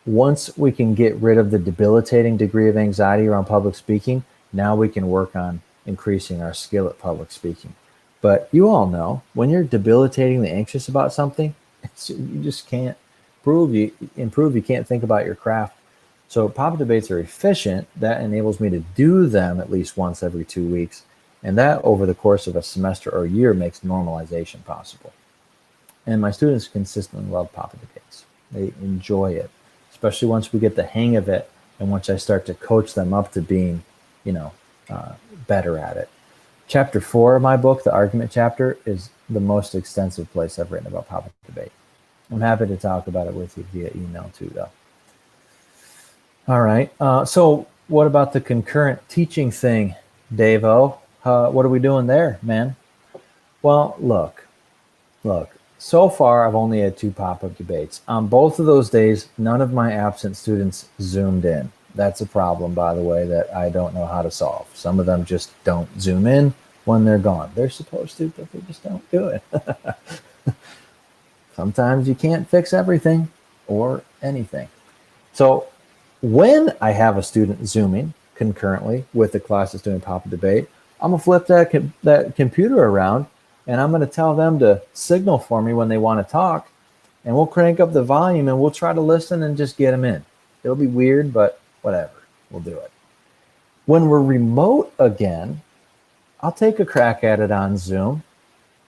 Once we can get rid of the debilitating degree of anxiety around public speaking, now we can work on increasing our skill at public speaking. But you all know, when you're debilitatingly anxious about something, you just can't improve. You can't think about your craft. So Pop Debates are efficient. That enables me to do them at least once every 2 weeks. And that over the course of a semester or year makes normalization possible. And my students consistently love Pop Debates. They enjoy it, especially once we get the hang of it and once I start to coach them up to being, better at it. Chapter 4 of my book, the argument chapter, is the most extensive place I've written about Pop Debate. I'm happy to talk about it with you via email too, though. All right. So what about the concurrent teaching thing, Dave-O? What are we doing there, man? Well, look. So far, I've only had 2 pop-up debates. On both of those days, none of my absent students Zoomed in. That's a problem, by the way, that I don't know how to solve. Some of them just don't Zoom in when they're gone. They're supposed to, but they just don't do it. Sometimes you can't fix everything or anything. So when I have a student Zooming concurrently with the class that's doing pop-up debate, I'm going to flip that computer around, and I'm going to tell them to signal for me when they want to talk, and we'll crank up the volume, and we'll try to listen and just get them in. It'll be weird, but whatever, we'll do it. When we're remote again, I'll take a crack at it on Zoom.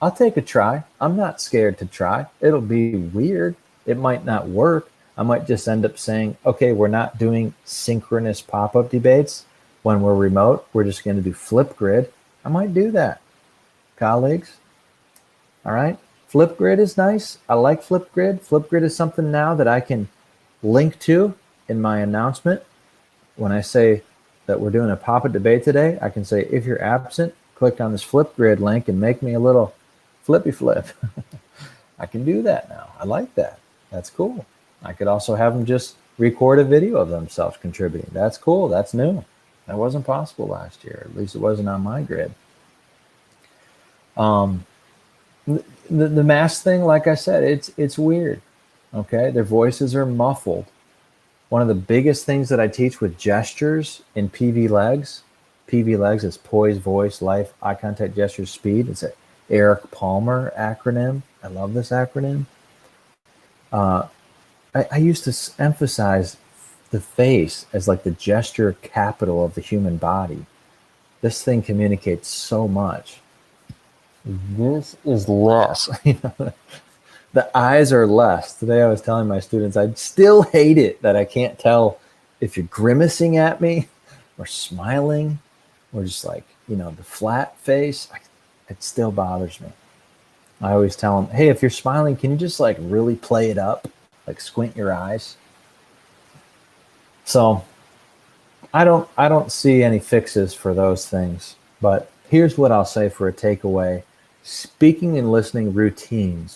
I'll take a try. I'm not scared to try. It'll be weird. It might not work. I might just end up saying, okay, we're not doing synchronous pop-up debates when we're remote. We're just going to do Flipgrid. I might do that, colleagues. All right. Flipgrid is nice. I like Flipgrid. Flipgrid is something now that I can link to in my announcement. When I say that we're doing a pop-up debate today, I can say, if you're absent, click on this Flipgrid link and make me a little flippy flip. I can do that now. I like that. That's cool. I could also have them just record a video of themselves contributing. That's cool. That's new. That wasn't possible last year. At least it wasn't on my grid. The mask thing, like I said, it's weird. Okay, their voices are muffled. One of the biggest things that I teach with gestures in PV Legs is poise, voice, life, eye contact, gestures, speed. It's an Eric Palmer acronym. I love this acronym. I used to emphasize the face as like the gesture capital of the human body. This thing communicates so much. This is less. The eyes are less. Today I was telling my students, I still hate it that I can't tell if you're grimacing at me or smiling or just like, the flat face. It still bothers me. I always tell them, hey, if you're smiling, can you just like really play it up? Like squint your eyes. So I don't see any fixes for those things, but here's what I'll say for a takeaway. Speaking and listening routine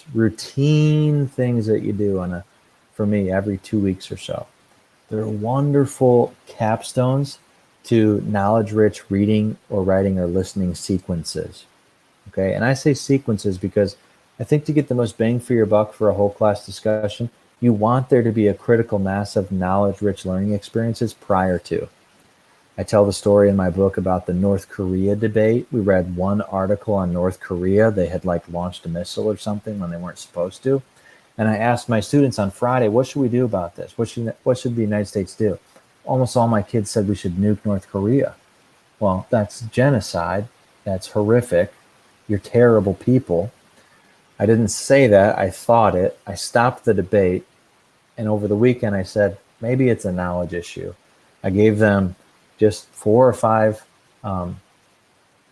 things that you do for me, every 2 weeks or so. They're wonderful capstones to knowledge-rich reading or writing or listening sequences. Okay, and I say sequences because I think to get the most bang for your buck for a whole class discussion, you want there to be a critical mass of knowledge-rich learning experiences prior to. I tell the story in my book about the North Korea debate. We read one article on North Korea. They had like launched a missile or something when they weren't supposed to. And I asked my students on Friday, what should we do about this? What should the United States do? Almost all my kids said we should nuke North Korea. Well, that's genocide. That's horrific. You're terrible people. I didn't say that. I thought it. I stopped the debate. And over the weekend, I said, maybe it's a knowledge issue. I gave them just 4 or 5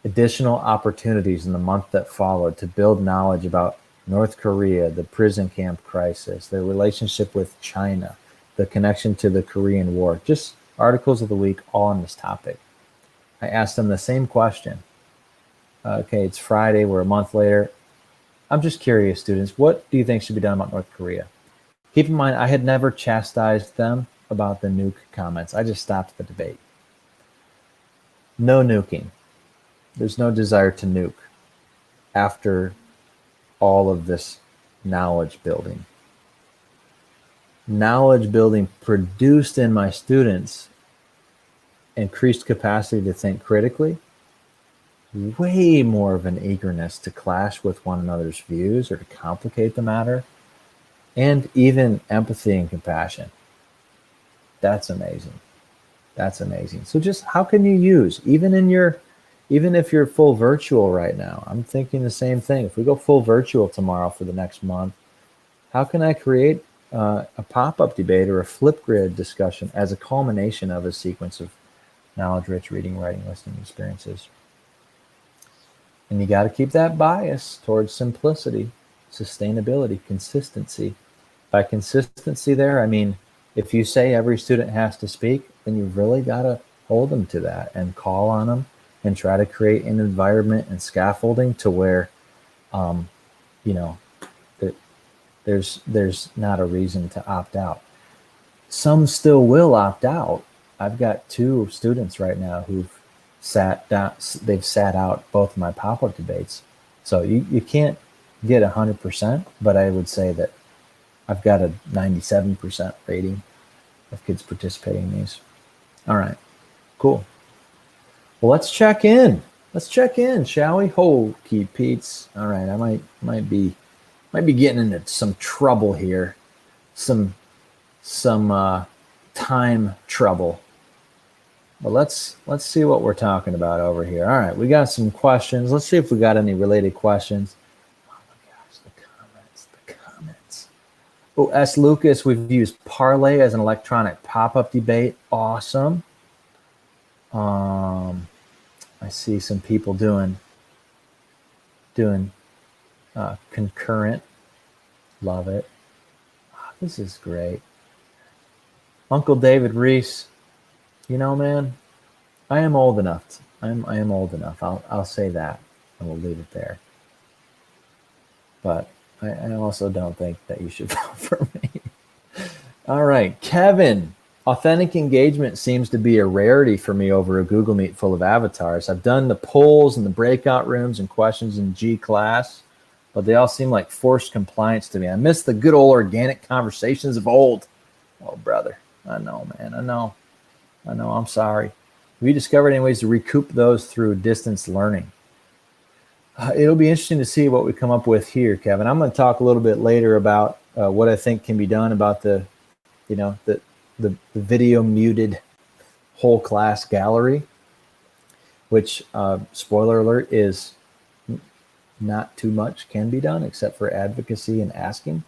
additional opportunities in the month that followed to build knowledge about North Korea, the prison camp crisis, their relationship with China, the connection to the Korean War, just articles of the week, all on this topic. I asked them the same question. Okay, it's Friday, we're a month later. I'm just curious, students, what do you think should be done about North Korea? Keep in mind, I had never chastised them about the nuke comments. I just stopped the debate. No nuking. There's no desire to nuke after all of this knowledge building. Knowledge building produced in my students increased capacity to think critically, way more of an eagerness to clash with one another's views or to complicate the matter, and even empathy and compassion. That's amazing. That's amazing. So just how can you use, even if you're full virtual right now, I'm thinking the same thing. If we go full virtual tomorrow for the next month, how can I create a pop-up debate or a Flipgrid discussion as a culmination of a sequence of knowledge-rich reading, writing, listening experiences? And you got to keep that bias towards simplicity, sustainability, consistency. By consistency there, I mean, if you say every student has to speak, then you've really got to hold them to that and call on them and try to create an environment and scaffolding to where, there's not a reason to opt out. Some still will opt out. I've got 2 students right now who've sat down. They've sat out both of my pop-up debates. So you can't get 100%, but I would say that I've got a 97% rating of kids participating in these. All right, cool. Well, let's check in. Let's check in, shall we? Hokey Pete's. All right, I might be getting into some trouble here, some time trouble. But let's see what we're talking about over here. All right, we got some questions. Let's see if we got any related questions. Oh my gosh, the comments. Oh, S. Lucas, we've used Parlay as an electronic pop-up debate. Awesome. I see some people doing concurrent. Love it. Oh, this is great. Uncle David Reese, you know, man, I am old enough. I am old enough. I'll say that, and we'll leave it there. But I also don't think that you should vote for me. All right, Kevin. Authentic engagement seems to be a rarity for me over a Google Meet full of avatars. I've done the polls and the breakout rooms and questions in G class, but they all seem like forced compliance to me. I miss the good old organic conversations of old. Oh, brother. I know, man. I know. I'm sorry. Have you discovered any ways to recoup those through distance learning? It'll be interesting to see what we come up with here, Kevin. I'm going to talk a little bit later about what I think can be done about the video muted whole class gallery, which, spoiler alert, is not too much can be done except for advocacy and asking.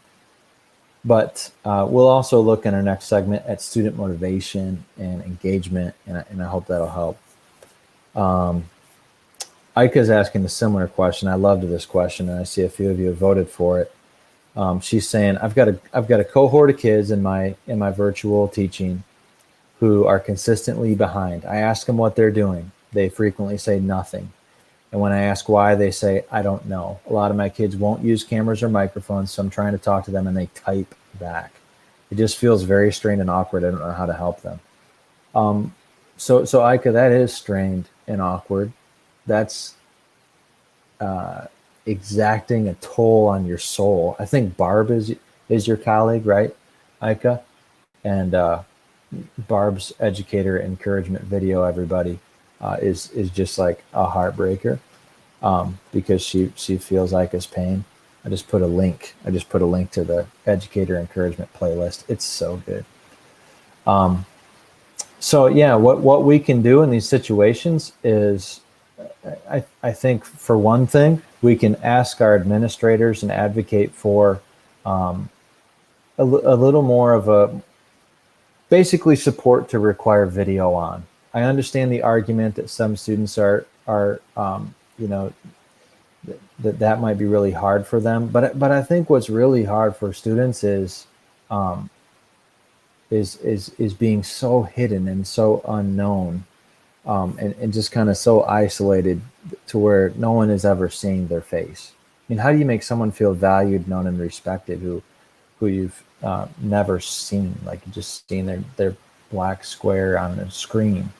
But we'll also look in our next segment at student motivation and engagement, and I hope that'll help. Ika's asking a similar question. I loved this question, and I see a few of you have voted for it. She's saying, I've got a cohort of kids in my virtual teaching who are consistently behind. I ask them what they're doing. They frequently say nothing. And when I ask why, they say, I don't know. A lot of my kids won't use cameras or microphones, so I'm trying to talk to them and they type back. It just feels very strained and awkward. I don't know how to help them. So Ika, that is strained and awkward. That's exacting a toll on your soul. I think Barb is your colleague, right, Ika? And Barb's educator encouragement video, everybody, is just like a heartbreaker because she feels Ika's pain. I just put a link to the educator encouragement playlist. It's so good. So yeah, what we can do in these situations is, I think for one thing, We can ask our administrators and advocate for a little more of a basically support to require video on. I understand the argument that some students are you know, that might be really hard for them, but I think what's really hard for students is being so hidden and so unknown, and just kind of so isolated to where no one is ever seeing their face. I mean, how do you make someone feel valued, known, and respected who you've never seen, like you just seen their black square on the screen?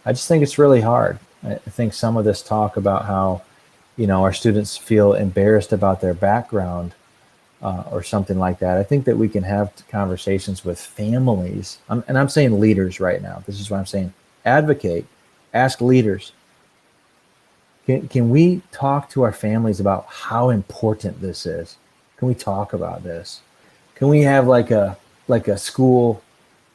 I just think it's really hard. I think some of this talk about how, you know, our students feel embarrassed about their background or something like that. I think that we can have conversations with families, and I'm saying leaders right now. This is what I'm saying. Advocate, ask leaders. Can we talk to our families about how important this is? Can we talk about this? Can we have like a school,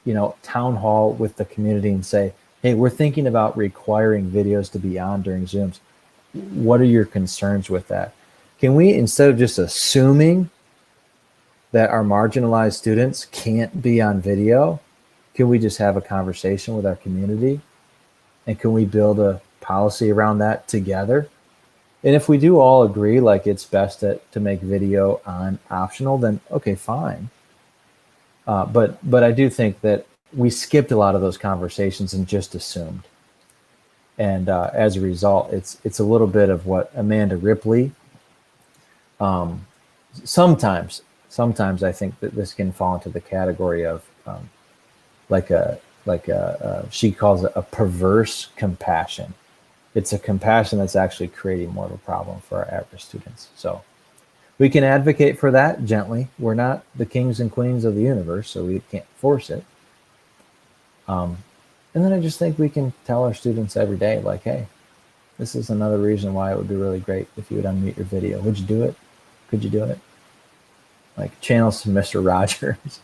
you know, town hall with the community and say, hey, we're thinking about requiring videos to be on during Zooms. What are your concerns with that? Can we, instead of just assuming that our marginalized students can't be on video, can we just have a conversation with our community? And can we build a policy around that together? And if we do all agree, like it's best to make video on optional, then okay, fine. But I do think that we skipped a lot of those conversations and just assumed. And as a result, it's a little bit of what Amanda Ripley. Sometimes I think that this can fall into the category of she calls it a perverse compassion. It's a compassion that's actually creating more of a problem for our average students. So we can advocate for that gently. We're not the kings and queens of the universe, so we can't force it. And then I just think we can tell our students every day, like, hey, this is another reason why it would be really great if you would unmute your video. Would you do it? Could you do it? Like channels to Mr. Rogers.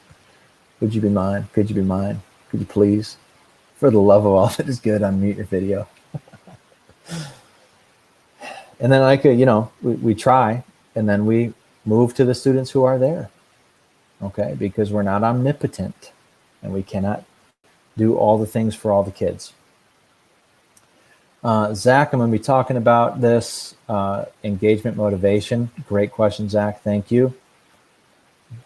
Would you be mine? Could you be mine? Could you please, for the love of all that is good, unmute your video? And then I could, you know, we try, and then we move to the students who are there. Okay, because we're not omnipotent and we cannot do all the things for all the kids. Zach, I'm going to be talking about this engagement motivation. Great question, Zach. Thank you.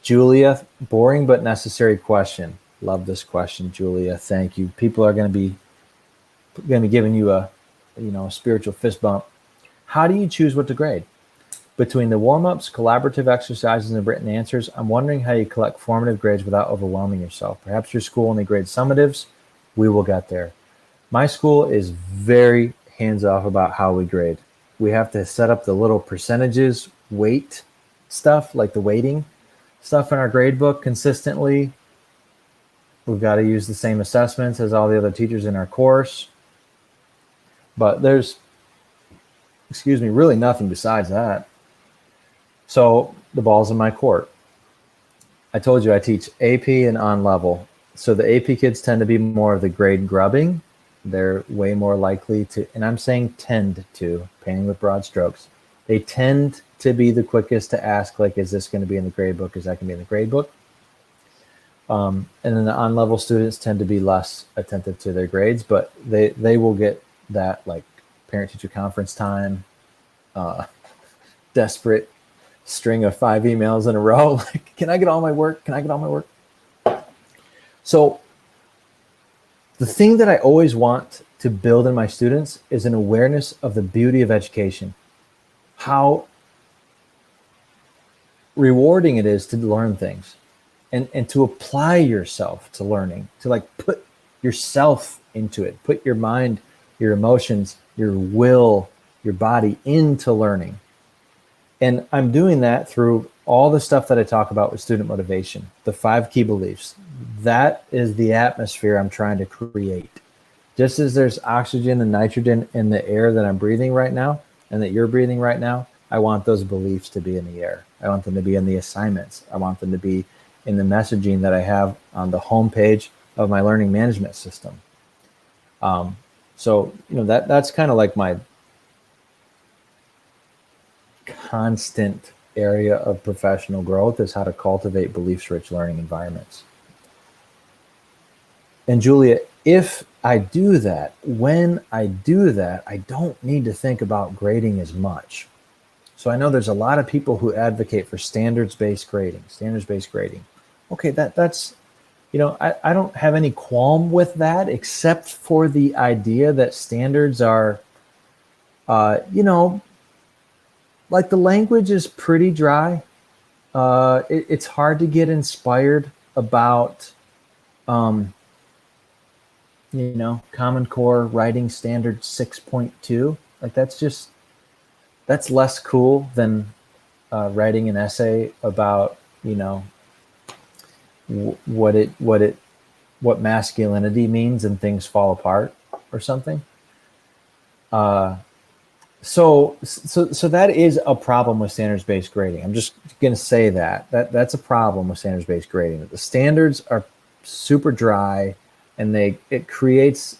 Julia, boring but necessary question. Love this question, Julia. Thank you. People are going to be giving you a spiritual fist bump. How do you choose what to grade? Between the warm-ups, collaborative exercises, and written answers, I'm wondering how you collect formative grades without overwhelming yourself. Perhaps your school only grades summatives. We will get there. My school is very hands-off about how we grade. We have to set up the little percentages, weight stuff, like the weighting stuff in our grade book consistently. We've got to use the same assessments as all the other teachers in our course. But there's, really nothing besides that. So the ball's in my court. I told you I teach AP and on level. So the AP kids tend to be more of the grade grubbing. They're way more likely to, and I'm saying tend to, painting with broad strokes. They tend to be the quickest to ask, like, is this going to be in the grade book? Is that going to be in the grade book? And then the on-level students tend to be less attentive to their grades, but they will get that, like, parent-teacher conference time, desperate string of 5 emails in a row. Like, can I get all my work? Can I get all my work? So the thing that I always want to build in my students is an awareness of the beauty of education, how rewarding it is to learn things and to apply yourself to learning, to like put yourself into it, put your mind, your emotions, your will, your body into learning. And I'm doing that through all the stuff that I talk about with student motivation, the 5 key beliefs. That is the atmosphere I'm trying to create. Just as there's oxygen and nitrogen in the air that I'm breathing right now and that you're breathing right now, I want those beliefs to be in the air. I want them to be in the assignments. I want them to be in the messaging that I have on the homepage of my learning management system. So, that's kind of like my constant area of professional growth is how to cultivate beliefs-rich learning environments. And Julia, if I do that, when I do that, I don't need to think about grading as much. So I know there's a lot of people who advocate for standards-based grading. Okay, that's, I don't have any qualm with that, except for the idea that standards are, like the language is pretty dry. It's hard to get inspired about, Common Core Writing Standard 6.2. Like that's less cool than writing an essay about, what masculinity means and things fall apart or something. So that is a problem with standards-based grading. I'm just going to say that's a problem with standards-based grading. The standards are super dry, and it creates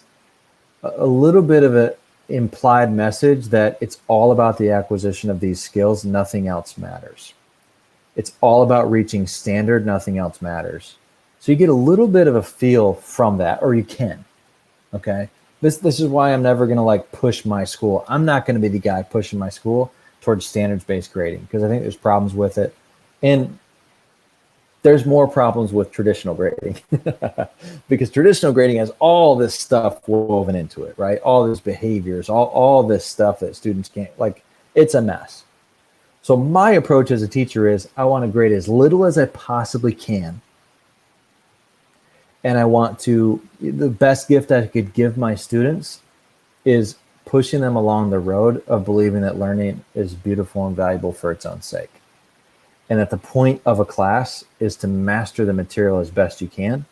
a little bit of an implied message that it's all about the acquisition of these skills. Nothing else matters. It's all about reaching standard. Nothing else matters. So you get a little bit of a feel from that, or you can. Okay. This is why I'm never going to push my school. I'm not going to be the guy pushing my school towards standards-based grading, because I think there's problems with it. And there's more problems with traditional grading because traditional grading has all this stuff woven into it, right? All these behaviors, all this stuff that students can't, it's a mess. So my approach as a teacher is I want to grade as little as I possibly can. And I want the best gift I could give my students is pushing them along the road of believing that learning is beautiful and valuable for its own sake. And that the point of a class is to master the material as best you can,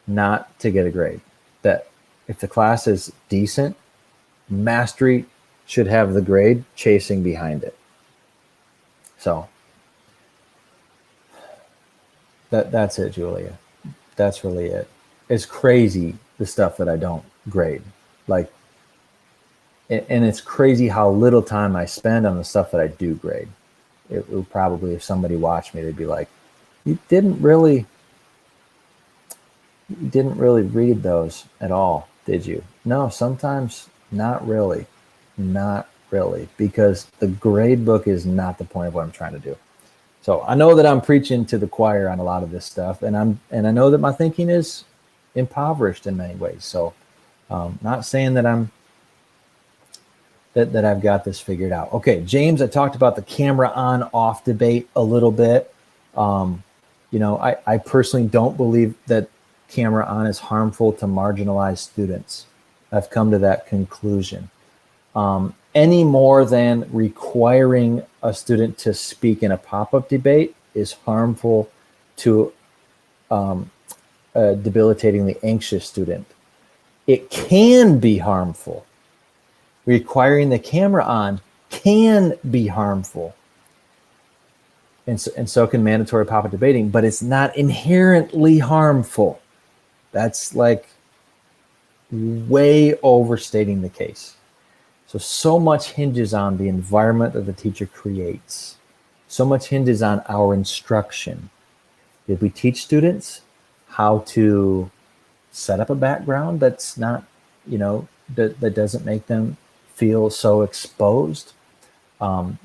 not to get a grade. That if the class is decent, mastery should have the grade chasing behind it. So that's it, Julia. That's really it. It's crazy, the stuff that I don't grade. And it's crazy how little time I spend on the stuff that I do grade. It would probably, if somebody watched me, they'd be like, you didn't really read those at all, did you? No, sometimes not really, because the grade book is not the point of what I'm trying to do. So I know that I'm preaching to the choir on a lot of this stuff, and I know that my thinking is impoverished in many ways. So not saying that that I've got this figured out. Okay, James, I talked about the camera on off debate a little bit. I personally don't believe that camera on is harmful to marginalized students. I've come to that conclusion. Any more than requiring a student to speak in a pop-up debate is harmful to debilitating the anxious student. It can be harmful. Requiring the camera on can be harmful. And so can mandatory pop-up debating, but it's not inherently harmful. That's way overstating the case. So much hinges on the environment that the teacher creates. So much hinges on our instruction. Did we teach students how to set up a background that's not, that doesn't make them feel so exposed?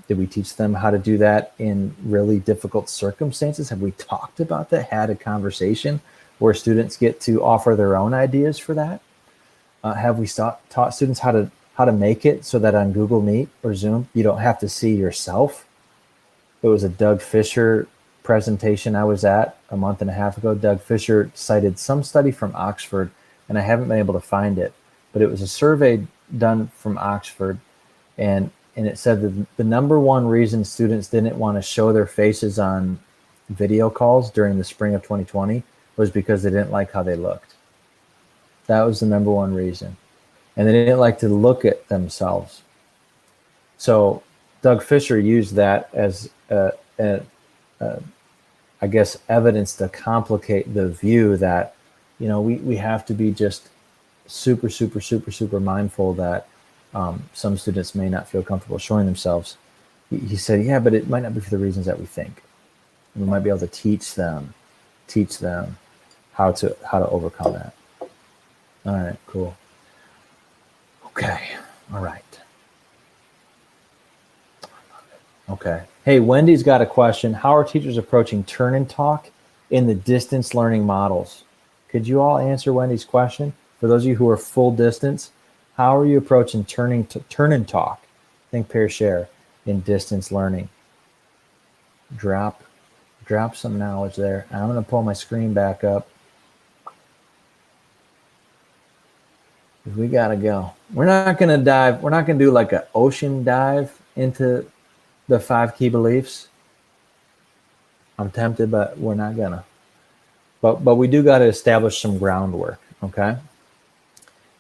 Did we teach them how to do that in really difficult circumstances? Have we talked about that, had a conversation where students get to offer their own ideas for that? Have we taught students how to make it so that on Google Meet or Zoom, you don't have to see yourself? It was a Doug Fisher presentation I was at a month and a half ago. Doug Fisher cited some study from Oxford, and I haven't been able to find it, but it was a survey done from Oxford, and it said that the number one reason students didn't want to show their faces on video calls during the spring of 2020 was because they didn't like how they looked. That was the number one reason. And they didn't like to look at themselves. So Doug Fisher used that as, I guess, evidence to complicate the view that, we have to be just super, super, super, super mindful that some students may not feel comfortable showing themselves. he said, yeah, but it might not be for the reasons that we think. And we might be able to teach them how to overcome that. All right, cool. Okay, all right. Okay. Hey, Wendy's got a question. How are teachers approaching turn and talk in the distance learning models? Could you all answer Wendy's question? For those of you who are full distance, how are you approaching turn and talk? Think, pair, share in distance learning. Drop some knowledge there. I'm going to pull my screen back up. We got to go. We're not going to dive. We're not going to do like an ocean dive into the 5 key beliefs. I'm tempted, but we're not gonna. But we do got to establish some groundwork, okay?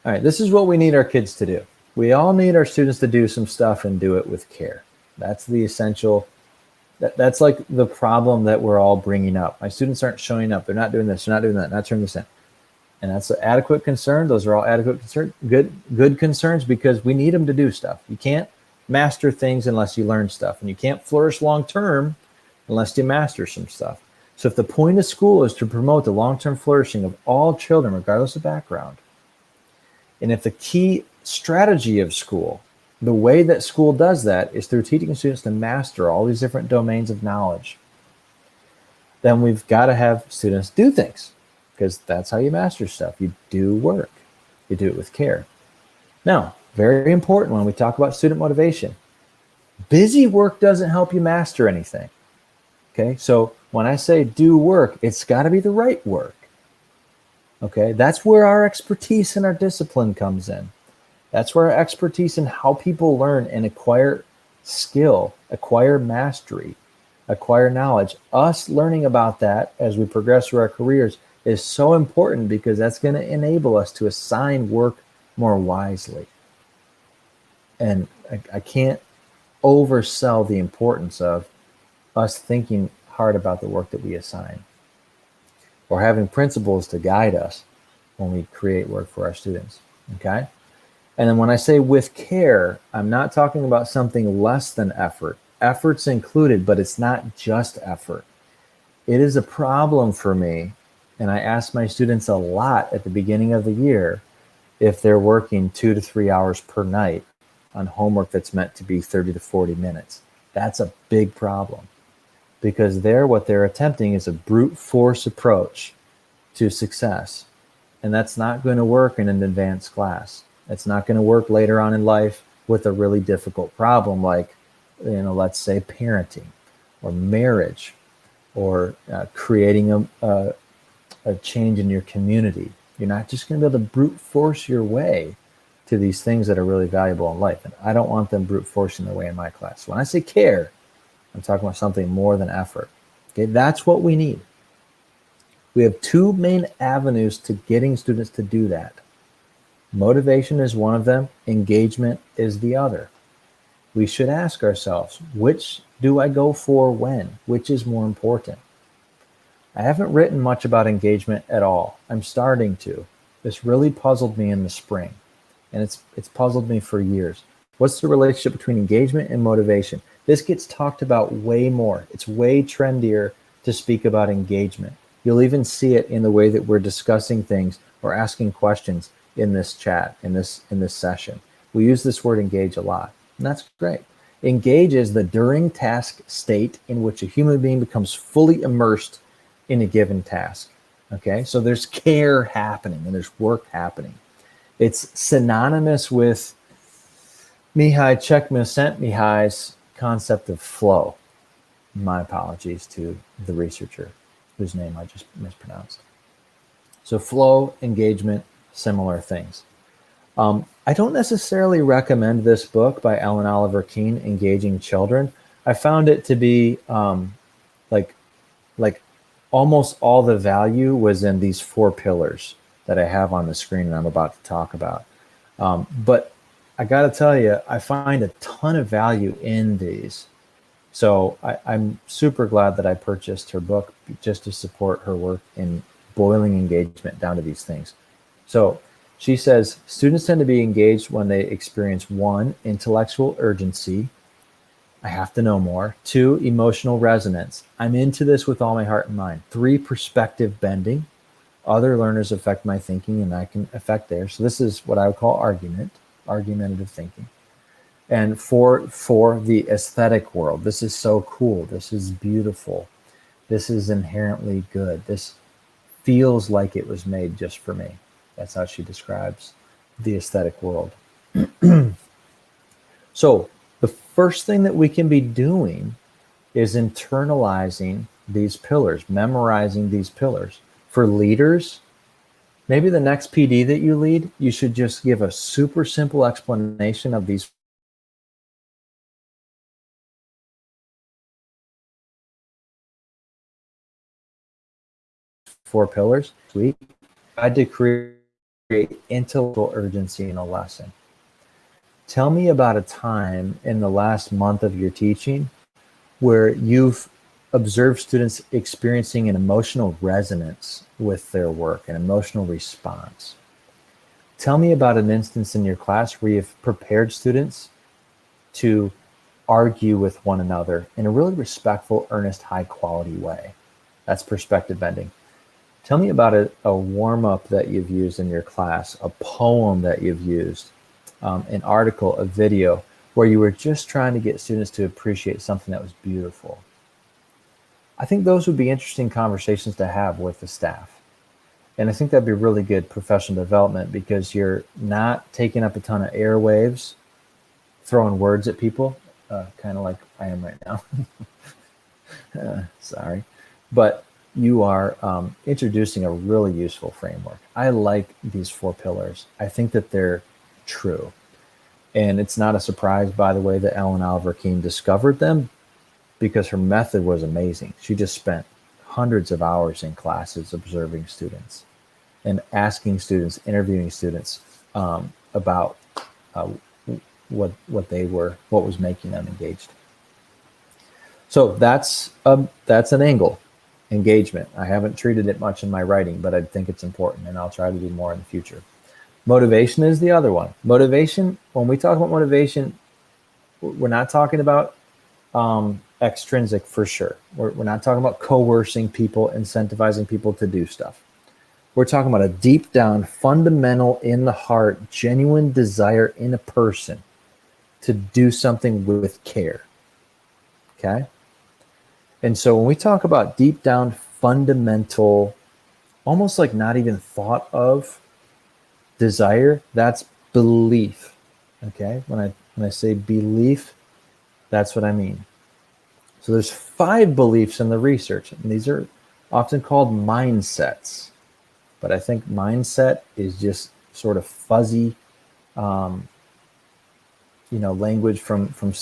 All right, this is what we need our kids to do. We all need our students to do some stuff and do it with care. That's the essential. That's like the problem that we're all bringing up. My students aren't showing up. They're not doing this. They're not doing that. Not turning this in. And that's an adequate concern. Those are all adequate concern. Good concerns, because we need them to do stuff. You can't master things unless you learn stuff, and you can't flourish long term unless you master some stuff. So if the point of school is to promote the long-term flourishing of all children regardless of background, and if the key strategy of school, the way that school does that, is through teaching students to master all these different domains of knowledge, then we've got to have students do things, because that's how you master stuff. You do work. You do it with care. Now, very important when we talk about student motivation. Busy work doesn't help you master anything. Okay, so when I say do work, it's got to be the right work. Okay, that's where our expertise and our discipline comes in. That's where our expertise in how people learn and acquire skill, acquire mastery, acquire knowledge. Us learning about that as we progress through our careers is so important, because that's going to enable us to assign work more wisely. And I can't oversell the importance of us thinking hard about the work that we assign, or having principles to guide us when we create work for our students, okay? And then when I say with care, I'm not talking about something less than effort. Effort's included, but it's not just effort. It is a problem for me, and I ask my students a lot at the beginning of the year if they're working 2 to 3 hours per night on homework that's meant to be 30 to 40 minutes. That's a big problem, because what they're attempting is a brute force approach to success. And that's not going to work in an advanced class. It's not going to work later on in life with a really difficult problem like, let's say parenting or marriage, or creating a change in your community. You're not just going to be able to brute force your way to these things that are really valuable in life. And I don't want them brute forcing their way in my class. When I say care, I'm talking about something more than effort. Okay, that's what we need. We have 2 main avenues to getting students to do that. Motivation is one of them. Engagement is the other. We should ask ourselves, which do I go for when? Which is more important? I haven't written much about engagement at all. I'm starting to. This really puzzled me in the spring, and it's puzzled me for years. What's the relationship between engagement and motivation? This gets talked about way more. It's way trendier to speak about engagement. You'll even see it in the way that we're discussing things or asking questions in this chat, in this session. We use this word engage a lot, and that's great. Engage is the during task state in which a human being becomes fully immersed in a given task. Okay, so there's care happening and there's work happening. It's synonymous with Mihai Csikszentmihalyi's concept of flow. My apologies to the researcher whose name I just mispronounced. So flow, engagement, similar things. I don't necessarily recommend this book by Ellen Oliver Keene, Engaging Children. I found it to be like almost all the value was in these 4 pillars that I have on the screen and I'm about to talk about. But I got to tell you, I find a ton of value in these. So I'm super glad that I purchased her book just to support her work in boiling engagement down to these things. So she says, students tend to be engaged when they experience 1, intellectual urgency. I have to know more. 2, emotional resonance. I'm into this with all my heart and mind. 3, perspective bending. Other learners affect my thinking and I can affect theirs. So this is what I would call argumentative thinking. And 4, the aesthetic world. This is so cool. This is beautiful. This is inherently good. This feels like it was made just for me. That's how she describes the aesthetic world. So the first thing that we can be doing is internalizing these pillars, memorizing these pillars. For leaders, maybe the next PD that you lead, you should just give a super simple explanation of these 4 pillars. We tried to create intellectual urgency in a lesson. Tell me about a time in the last month of your teaching where you've observed students experiencing an emotional resonance with their work, an emotional response. Tell me about an instance in your class where you've prepared students to argue with one another in a really respectful, earnest, high-quality way. That's perspective bending. Tell me about a warm-up that you've used in your class, a poem that you've used, an article, a video, where you were just trying to get students to appreciate something that was beautiful. I think those would be interesting conversations to have with the staff. And I think that'd be really good professional development because you're not taking up a ton of airwaves, throwing words at people, kind of like I am right now. Sorry. But you are introducing a really useful framework. I like these 4 pillars. I think that they're true. And it's not a surprise, by the way, that Ellen Oliver Keene discovered them because her method was amazing. She just spent hundreds of hours in classes observing students and asking students, interviewing students about what was making them engaged. So that's an angle. Engagement. I haven't treated it much in my writing, but I think it's important and I'll try to do more in the future. Motivation is the other one. Motivation, when we talk about motivation, we're not talking about extrinsic for sure. We're not talking about coercing people, incentivizing people to do stuff. We're talking about a deep down, fundamental, in the heart, genuine desire in a person to do something with care. Okay? And so when we talk about deep down, fundamental, almost like not even thought of desire, that's belief. Okay? When I say belief, that's what I mean. So there's 5 beliefs in the research, and these are often called mindsets. But I think mindset is just sort of fuzzy, language from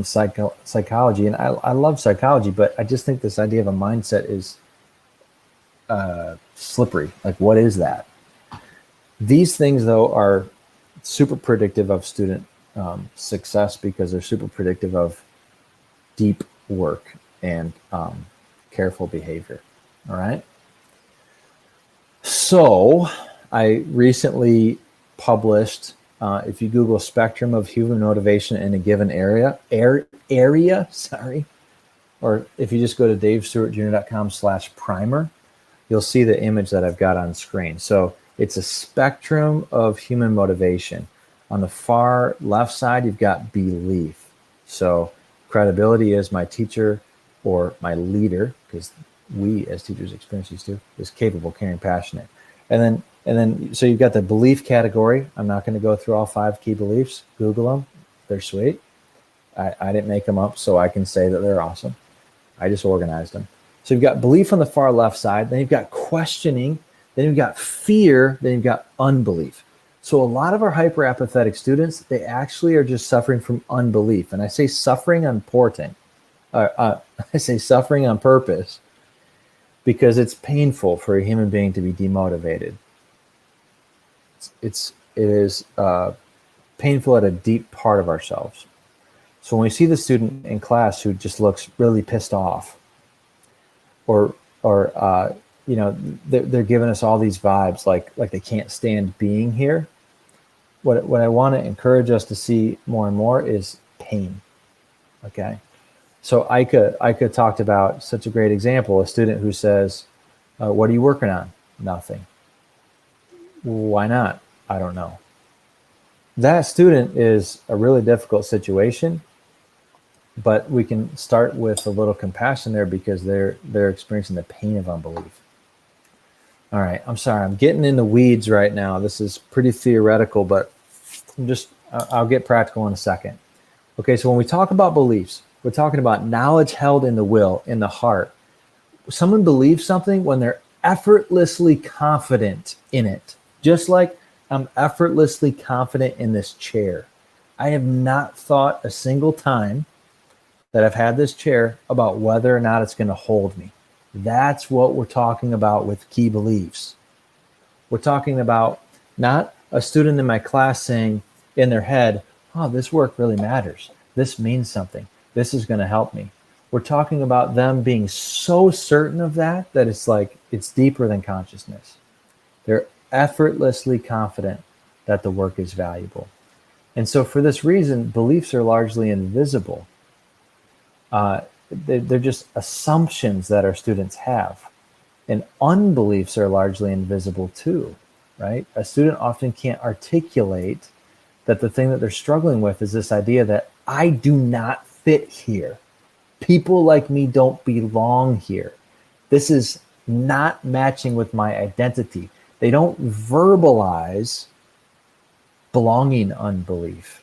psychology. And I love psychology, but I just think this idea of a mindset is slippery. Like, what is that? These things, though, are super predictive of student success because they're super predictive of deep work and careful behavior. All right. So I recently published, if you Google spectrum of human motivation in a given area, or if you just go to davestewartjr.com/primer, you'll see the image that I've got on screen. So it's a spectrum of human motivation. On the far left side, you've got belief. So credibility is my teacher or my leader, because we as teachers experience these too, is capable, caring, passionate. And then so you've got the belief category. I'm not going to go through all 5 key beliefs. Google them. They're sweet. I didn't make them up, so I can say that they're awesome. I just organized them. So you've got belief on the far left side. Then you've got questioning. Then you've got fear. Then you've got unbelief. So a lot of our hyper-apathetic students, they actually are just suffering from unbelief. And I say suffering on I say suffering on purpose, because it's painful for a human being to be demotivated. It is painful at a deep part of ourselves. So when we see the student in class who just looks really pissed off, or they're giving us all these vibes like they can't stand being here. What I want to encourage us to see more and more is pain. Okay, So Ika talked about such a great example, a student who says, what are you working on? Nothing. Why not? I don't know. That student is a really difficult situation, but we can start with a little compassion there because they're experiencing the pain of unbelief. All right, I'm sorry, I'm getting in the weeds right now. This is pretty theoretical, but I'll get practical in a second. Okay, so when we talk about beliefs, we're talking about knowledge held in the will, in the heart. Someone believes something when they're effortlessly confident in it. Just like I'm effortlessly confident in this chair. I have not thought a single time that I've had this chair about whether or not it's going to hold me. That's what we're talking about with key beliefs. We're talking about not a student in my class saying in their head, oh, this work really matters. This means something. This is going to help me. We're talking about them being so certain of that it's like it's deeper than consciousness. They're effortlessly confident that the work is valuable. And so for this reason, beliefs are largely invisible. They're just assumptions that our students have. And unbeliefs are largely invisible too, right? A student often can't articulate that the thing that they're struggling with is this idea that I do not fit here. People like me don't belong here. This is not matching with my identity. They don't verbalize belonging unbelief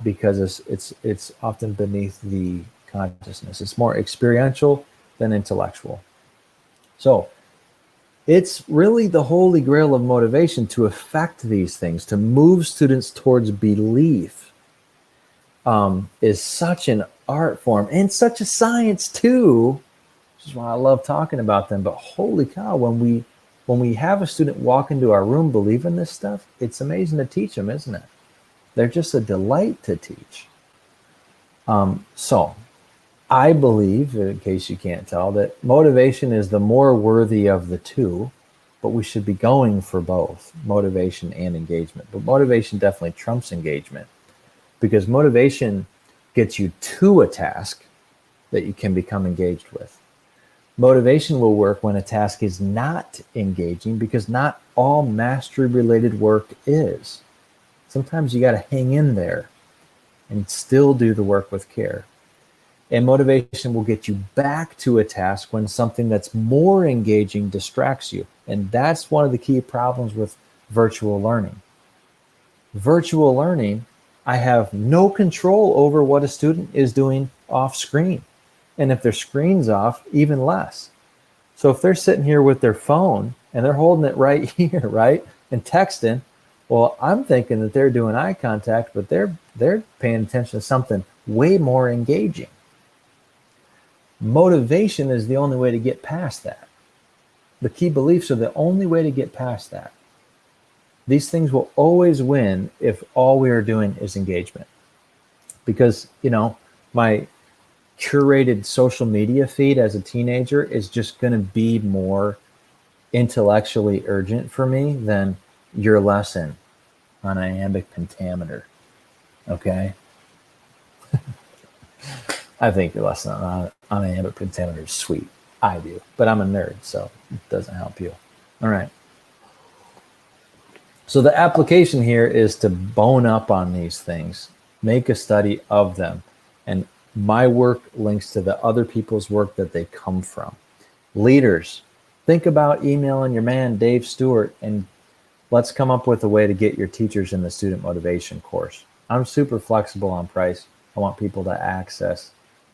because it's often beneath the consciousness. It's more experiential than intellectual. So it's really the holy grail of motivation to affect these things, to move students towards belief, is such an art form and such a science too, which is why I love talking about them. But holy cow, when we have a student walk into our room believing this stuff, it's amazing to teach them, isn't it? They're just a delight to teach. So I believe, in case you can't tell, that motivation is the more worthy of the two, but we should be going for both motivation and engagement. But motivation definitely trumps engagement because motivation gets you to a task that you can become engaged with. Motivation will work when a task is not engaging because not all mastery related work is. Sometimes you got to hang in there and still do the work with care. And motivation will get you back to a task when something that's more engaging distracts you. And that's one of the key problems with virtual learning. Virtual learning, I have no control over what a student is doing off screen. And if their screen's off, even less. So if they're sitting here with their phone and they're holding it right here, right, and texting, well, I'm thinking that they're doing eye contact, but they're paying attention to something way more engaging. Motivation is the only way to get past that. The key beliefs are the only way to get past that. These things will always win if all we are doing is engagement. Because, my curated social media feed as a teenager is just going to be more intellectually urgent for me than your lesson on iambic pentameter. Okay? I think your lesson on iambic pentameter is sweet. I do, but I'm a nerd, so it doesn't help you. All right. So the application here is to bone up on these things, make a study of them, and my work links to the other people's work that they come from. Leaders, think about emailing your man, Dave Stewart, and let's come up with a way to get your teachers in the student motivation course. I'm super flexible on price. I want people to access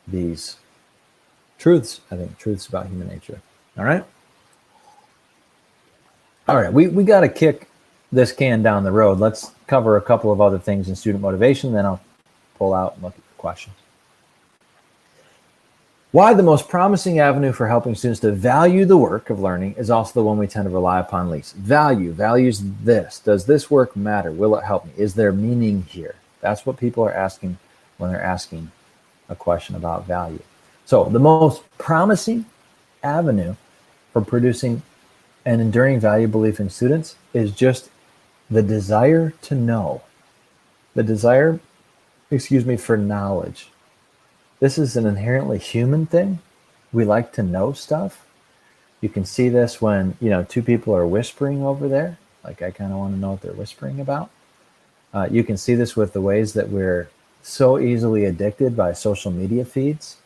these truths. I think truths about human nature. All right. All right. We got to kick this can down the road. Let's cover a couple of other things in student motivation. Then I'll pull out and look at the questions. Why the most promising avenue for helping students to value the work of learning is also the one we tend to rely upon least. Values this. Does this work matter? Will it help me? Is there meaning here? That's what people are asking when they're asking a question about value. So the most promising avenue for producing an enduring value belief in students is just the desire to know. The desire, for knowledge. This is an inherently human thing. We like to know stuff. You can see this when, two people are whispering over there. Like, I kind of want to know what they're whispering about. You can see this with the ways that we're so easily addicted by social media feeds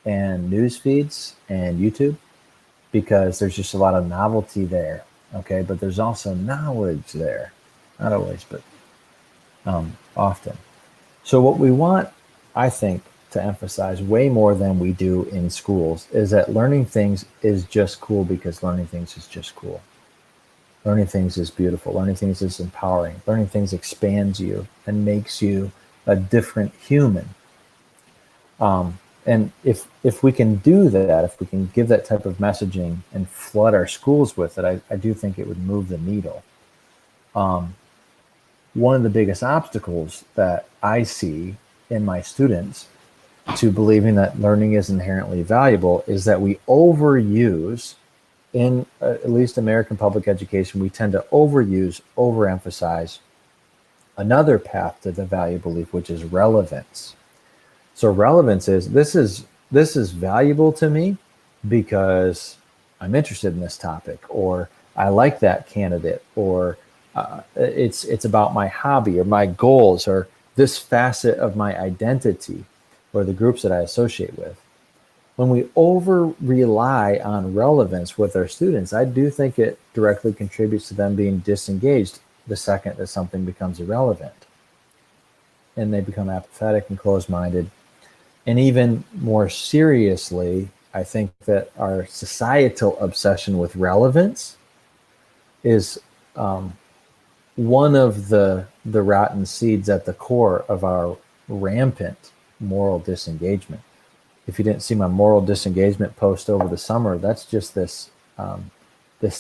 and news feeds and YouTube, because there's just a lot of novelty there. Okay. But there's also knowledge there. Not always, but often. So what we want, I think, to emphasize way more than we do in schools is that learning things is just cool because learning things is just cool. Learning things is beautiful. Learning things is empowering. Learning things expands you and makes you a different human. And if we can do that, if we can give that type of messaging and flood our schools with it, I do think it would move the needle. One of the biggest obstacles that I see in my students to believing that learning is inherently valuable is that we overuse, in at least American public education, we tend to overemphasize another path to the value belief, which is relevance. So relevance is this is valuable to me because I'm interested in this topic, or I like that candidate, or it's about my hobby or my goals or this facet of my identity or the groups that I associate with. When we over rely on relevance with our students, I do think it directly contributes to them being disengaged the second that something becomes irrelevant. And they become apathetic and closed-minded. And even more seriously, I think that our societal obsession with relevance is one of the rotten seeds at the core of our rampant moral disengagement. If you didn't see my moral disengagement post over the summer, that's just this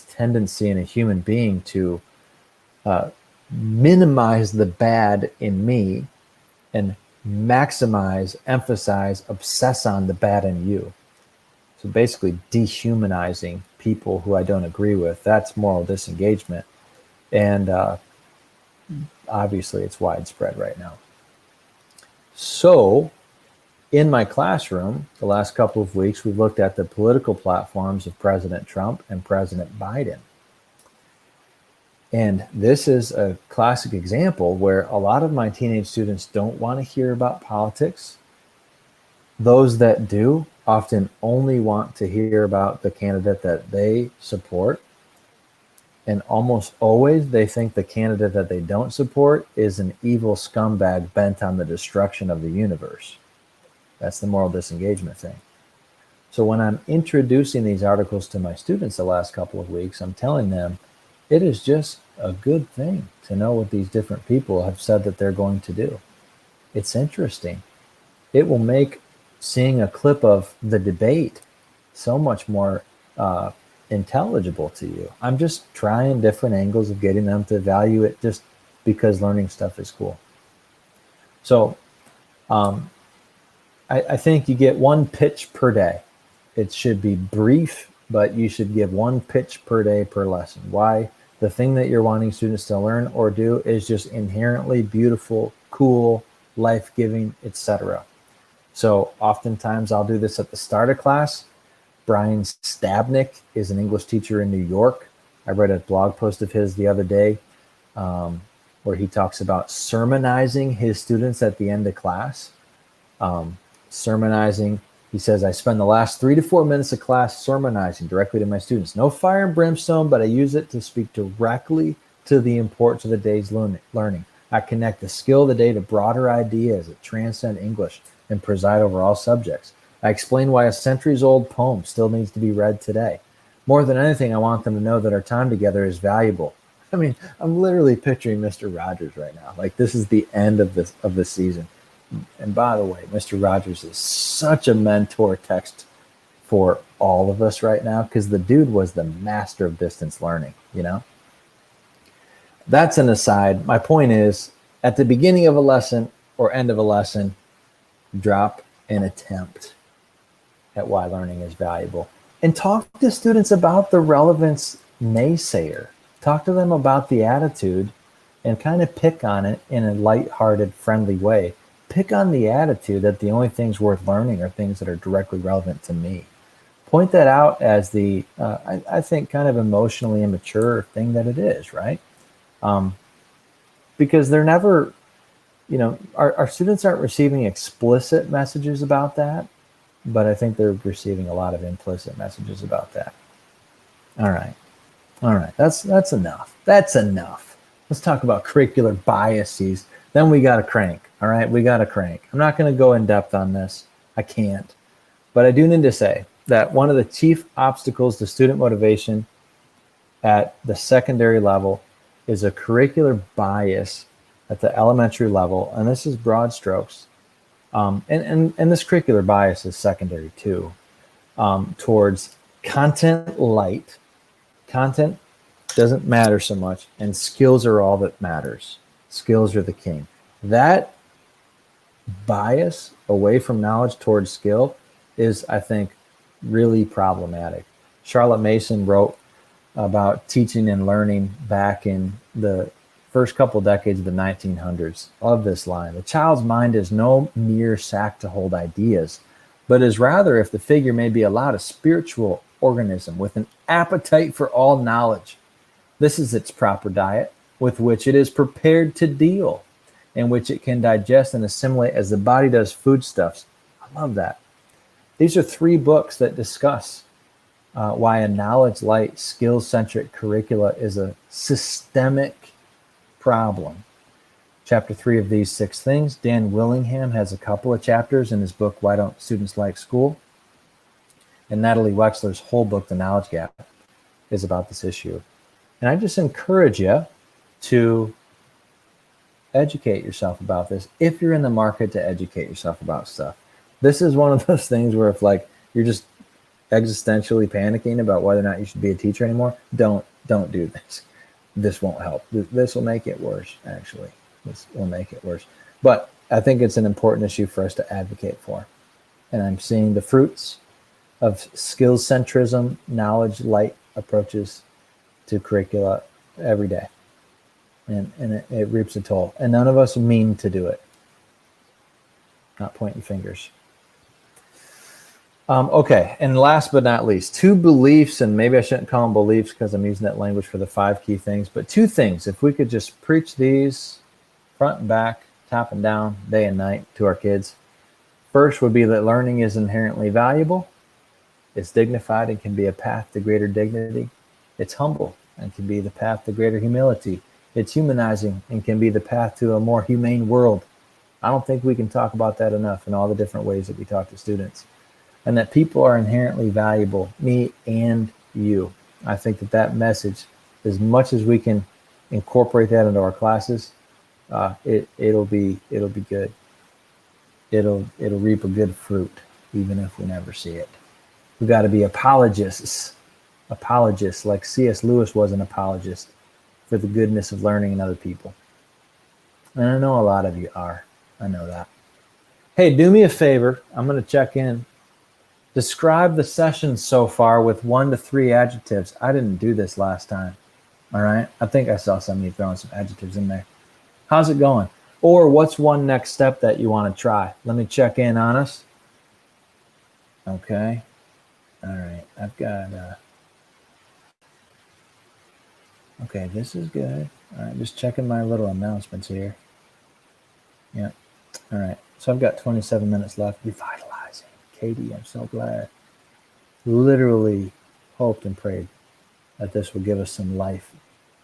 tendency in a human being to minimize the bad in me and maximize, emphasize, obsess on the bad in you. So basically dehumanizing people who I don't agree with. That's moral disengagement. And obviously it's widespread right now. So in my classroom, the last couple of weeks, we've looked at the political platforms of President Trump and President Biden. And this is a classic example where a lot of my teenage students don't want to hear about politics. Those that do often only want to hear about the candidate that they support. And almost always they think the candidate that they don't support is an evil scumbag bent on the destruction of the universe. That's the moral disengagement thing. So when I'm introducing these articles to my students the last couple of weeks, I'm telling them it is just a good thing to know what these different people have said that they're going to do. It's interesting. It will make seeing a clip of the debate so much more intelligible to you. I'm just trying different angles of getting them to value it just because learning stuff is cool. So I think you get one pitch per day. It should be brief, but you should give one pitch per day per lesson. Why? The thing that you're wanting students to learn or do is just inherently beautiful, cool, life-giving, etc. So oftentimes I'll do this at the start of class. Brian Stabnick is an English teacher in New York. I read a blog post of his the other day where he talks about sermonizing his students at the end of class. Sermonizing, he says, I spend the last 3 to 4 minutes of class sermonizing directly to my students. No fire and brimstone, but I use it to speak directly to the importance of the day's learning. I connect the skill of the day to broader ideas that transcend English and preside over all subjects. I explain why a centuries-old poem still needs to be read today. More than anything, I want them to know that our time together is valuable. I mean, I'm literally picturing Mr. Rogers right now. Like, this is the end of the season. And by the way, Mr. Rogers is such a mentor text for all of us right now because the dude was the master of distance learning, you know? That's an aside. My point is, at the beginning of a lesson or end of a lesson, drop an attempt at why learning is valuable. And talk to students about the relevance naysayer. Talk to them about the attitude and kind of pick on it in a lighthearted, friendly way. pick on the attitude that the only things worth learning are things that are directly relevant to me. Point that out as the, I think, kind of emotionally immature thing that it is, right? Because they're never, our students aren't receiving explicit messages about that, but I think they're receiving a lot of implicit messages about that. All right. That's enough. That's enough. Let's talk about curricular biases. Then we got to crank. All right. We got to crank. I'm not going to go in depth on this. I can't. But I do need to say that one of the chief obstacles to student motivation at the secondary level is a curricular bias at the elementary level. And this is broad strokes. And this curricular bias is secondary too, towards content light. Content doesn't matter so much, and skills are all that matters. Skills are the king. That bias away from knowledge towards skill is, I think, really problematic. Charlotte Mason wrote about teaching and learning back in the first couple decades of the 1900s. Love this line. The child's mind is no mere sack to hold ideas, but is rather, if the figure may be allowed, a spiritual organism with an appetite for all knowledge. This is its proper diet, with which it is prepared to deal, and which it can digest and assimilate as the body does foodstuffs. I love that. These are 3 books that discuss why a knowledge-light, skill-centric curricula is a systemic problem. Chapter 3 of these 6 things. Dan Willingham has a couple of chapters in his book, Why Don't Students Like School? And Natalie Wexler's whole book, The Knowledge Gap, is about this issue. And I just encourage you to educate yourself about this if you're in the market to educate yourself about stuff. This is one of those things where if you're just existentially panicking about whether or not you should be a teacher anymore, don't do this. This won't help. This will make it worse, actually. This will make it worse. But I think it's an important issue for us to advocate for. And I'm seeing the fruits of skills centrism, knowledge light approaches to curricula every day. And it reaps a toll. And none of us mean to do it. Not pointing fingers. Okay, and last but not least, 2 beliefs, and maybe I shouldn't call them beliefs because I'm using that language for the 5 key things, but 2 things. If we could just preach these front and back, top and down, day and night to our kids. First would be that learning is inherently valuable. It's dignified and can be a path to greater dignity. It's humble and can be the path to greater humility. It's humanizing and can be the path to a more humane world. I don't think we can talk about that enough in all the different ways that we talk to students. And that people are inherently valuable, me and you. I think that message, as much as we can incorporate that into our classes, it'll be good. It'll reap a good fruit, even if we never see it. We've got to be apologists like C.S. Lewis was an apologist for the goodness of learning in other people. And I know a lot of you are. I know that. Hey, do me a favor. I'm going to check in. Describe the session so far with 1 to 3 adjectives. I didn't do this last time. All right. I think I saw some of you throwing some adjectives in there. How's it going? Or what's one next step that you want to try? Let me check in on us. Okay. All right. I've got, okay, this is good. All right. Just checking my little announcements here. Yeah. All right. So I've got 27 minutes left. Revitalizing. Katie, I'm so glad. Literally hoped and prayed that this would give us some life.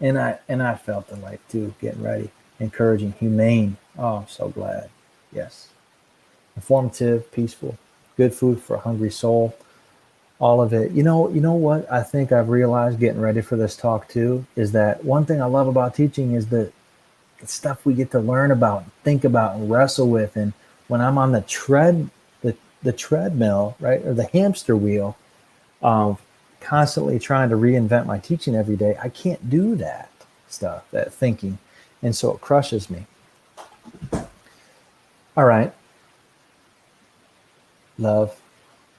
And I felt the life too, getting ready. Encouraging, humane. Oh, I'm so glad. Yes. Informative, peaceful, good food for a hungry soul. All of it. You know what I think I've realized getting ready for this talk too, is that one thing I love about teaching is the stuff we get to learn about, think about, and wrestle with. And when I'm on the treadmill, right, or the hamster wheel, constantly trying to reinvent my teaching every day, I can't do that stuff, that thinking. And so it crushes me. All right. Love.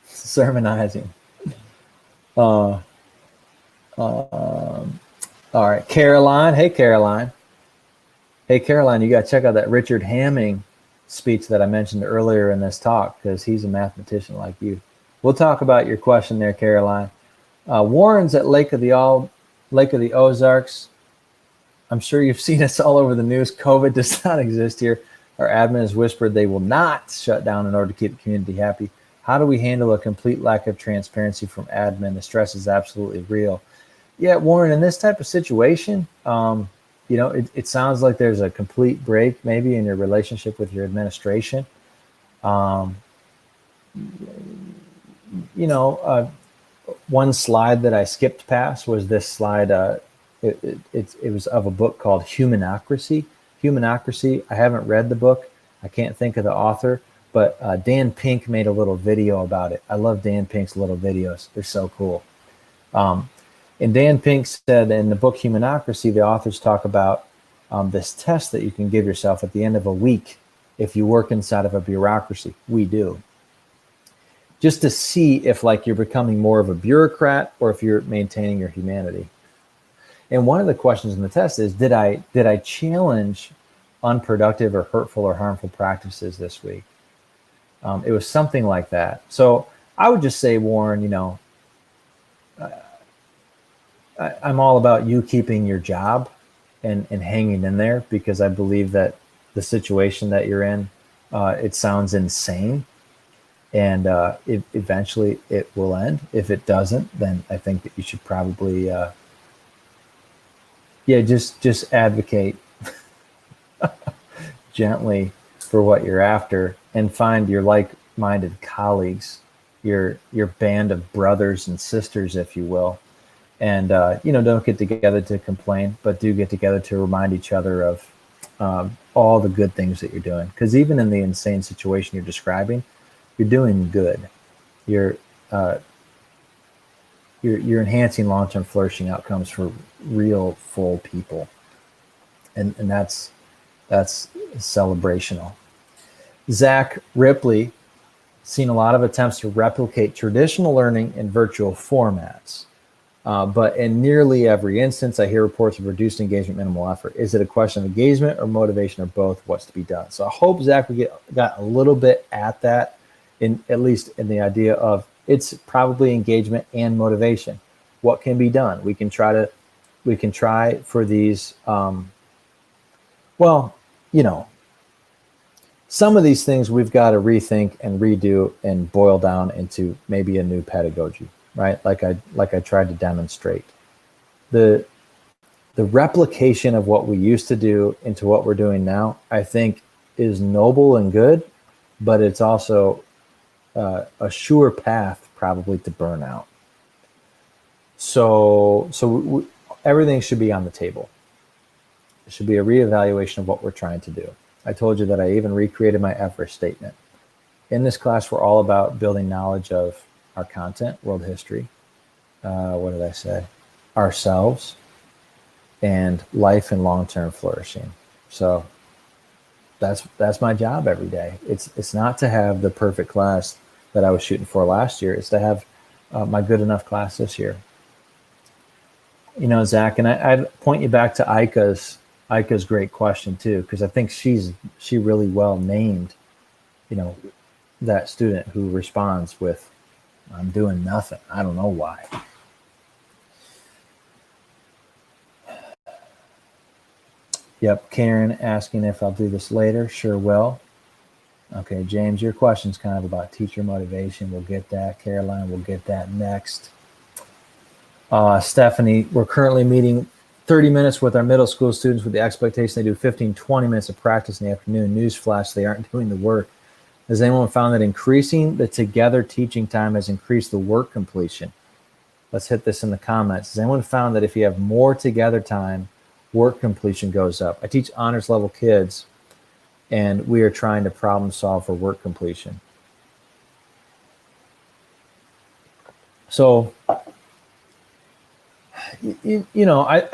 Sermonizing. All right. Caroline. Hey, Caroline. Hey, Caroline, you got to check out that Richard Hamming speech that I mentioned earlier in this talk, because he's a mathematician like you. We'll talk about your question there, Caroline. Warren's at Lake of the Ozarks. I'm sure you've seen us all over the news. COVID does not exist here. Our admin has whispered they will not shut down in order to keep the community happy. How do we handle a complete lack of transparency from admin? The stress is absolutely real. Yeah, Warren, in this type of situation, it sounds like there's a complete break maybe in your relationship with your administration. One slide that I skipped past was this slide. It was of a book called Humanocracy. I haven't read the book. I can't think of the author, but Dan Pink made a little video about it. I love Dan Pink's little videos. They're so cool. And Dan Pink said in the book Humanocracy, the authors talk about this test that you can give yourself at the end of a week if you work inside of a bureaucracy. We do. Just to see if you're becoming more of a bureaucrat or if you're maintaining your humanity. And one of the questions in the test is, did I challenge unproductive or hurtful or harmful practices this week? It was something like that. So I would just say, Warren, I'm all about you keeping your job and hanging in there, because I believe that the situation that you're in, it sounds insane. And eventually it will end. If it doesn't, then I think that you should probably, just advocate gently for what you're after, and find your like-minded colleagues, your band of brothers and sisters, if you will. And, don't get together to complain, but do get together to remind each other of all the good things that you're doing. Because even in the insane situation you're describing, you're doing good. You're enhancing long-term flourishing outcomes for real, full people. And that's celebrational. Zach Ripley, seen a lot of attempts to replicate traditional learning in virtual formats. But in nearly every instance, I hear reports of reduced engagement, minimal effort. Is it a question of engagement or motivation or both? What's to be done? So I hope, Zach, we got a little bit at that, at least in the idea of it's probably engagement and motivation. What can be done? We can try for these, some of these things we've got to rethink and redo and boil down into maybe a new pedagogy. Right, like I tried to demonstrate, the replication of what we used to do into what we're doing now, I think, is noble and good, but it's also a sure path probably to burnout. So everything should be on the table. It should be a reevaluation of what we're trying to do. I told you that I even recreated my effort statement. In this class, we're all about building knowledge of our content, world history, what did I say? Ourselves, and life and long-term flourishing. So that's my job every day. It's not to have the perfect class that I was shooting for last year. It's to have my good enough class this year. Zach, and I'd point you back to Aika's great question too, because I think she really well named, that student who responds with, I'm doing nothing. I don't know why. Yep, Karen asking if I'll do this later. Sure will. Okay, James, your question's kind of about teacher motivation. We'll get that. Caroline, we'll get that next. Stephanie, we're currently meeting 30 minutes with our middle school students with the expectation they do 15, 20 minutes of practice in the afternoon. Newsflash, they aren't doing the work. Has anyone found that increasing the together teaching time has increased the work completion? Let's hit this in the comments. Has anyone found that if you have more together time, work completion goes up? I teach honors level kids, and we are trying to problem solve for work completion. So, I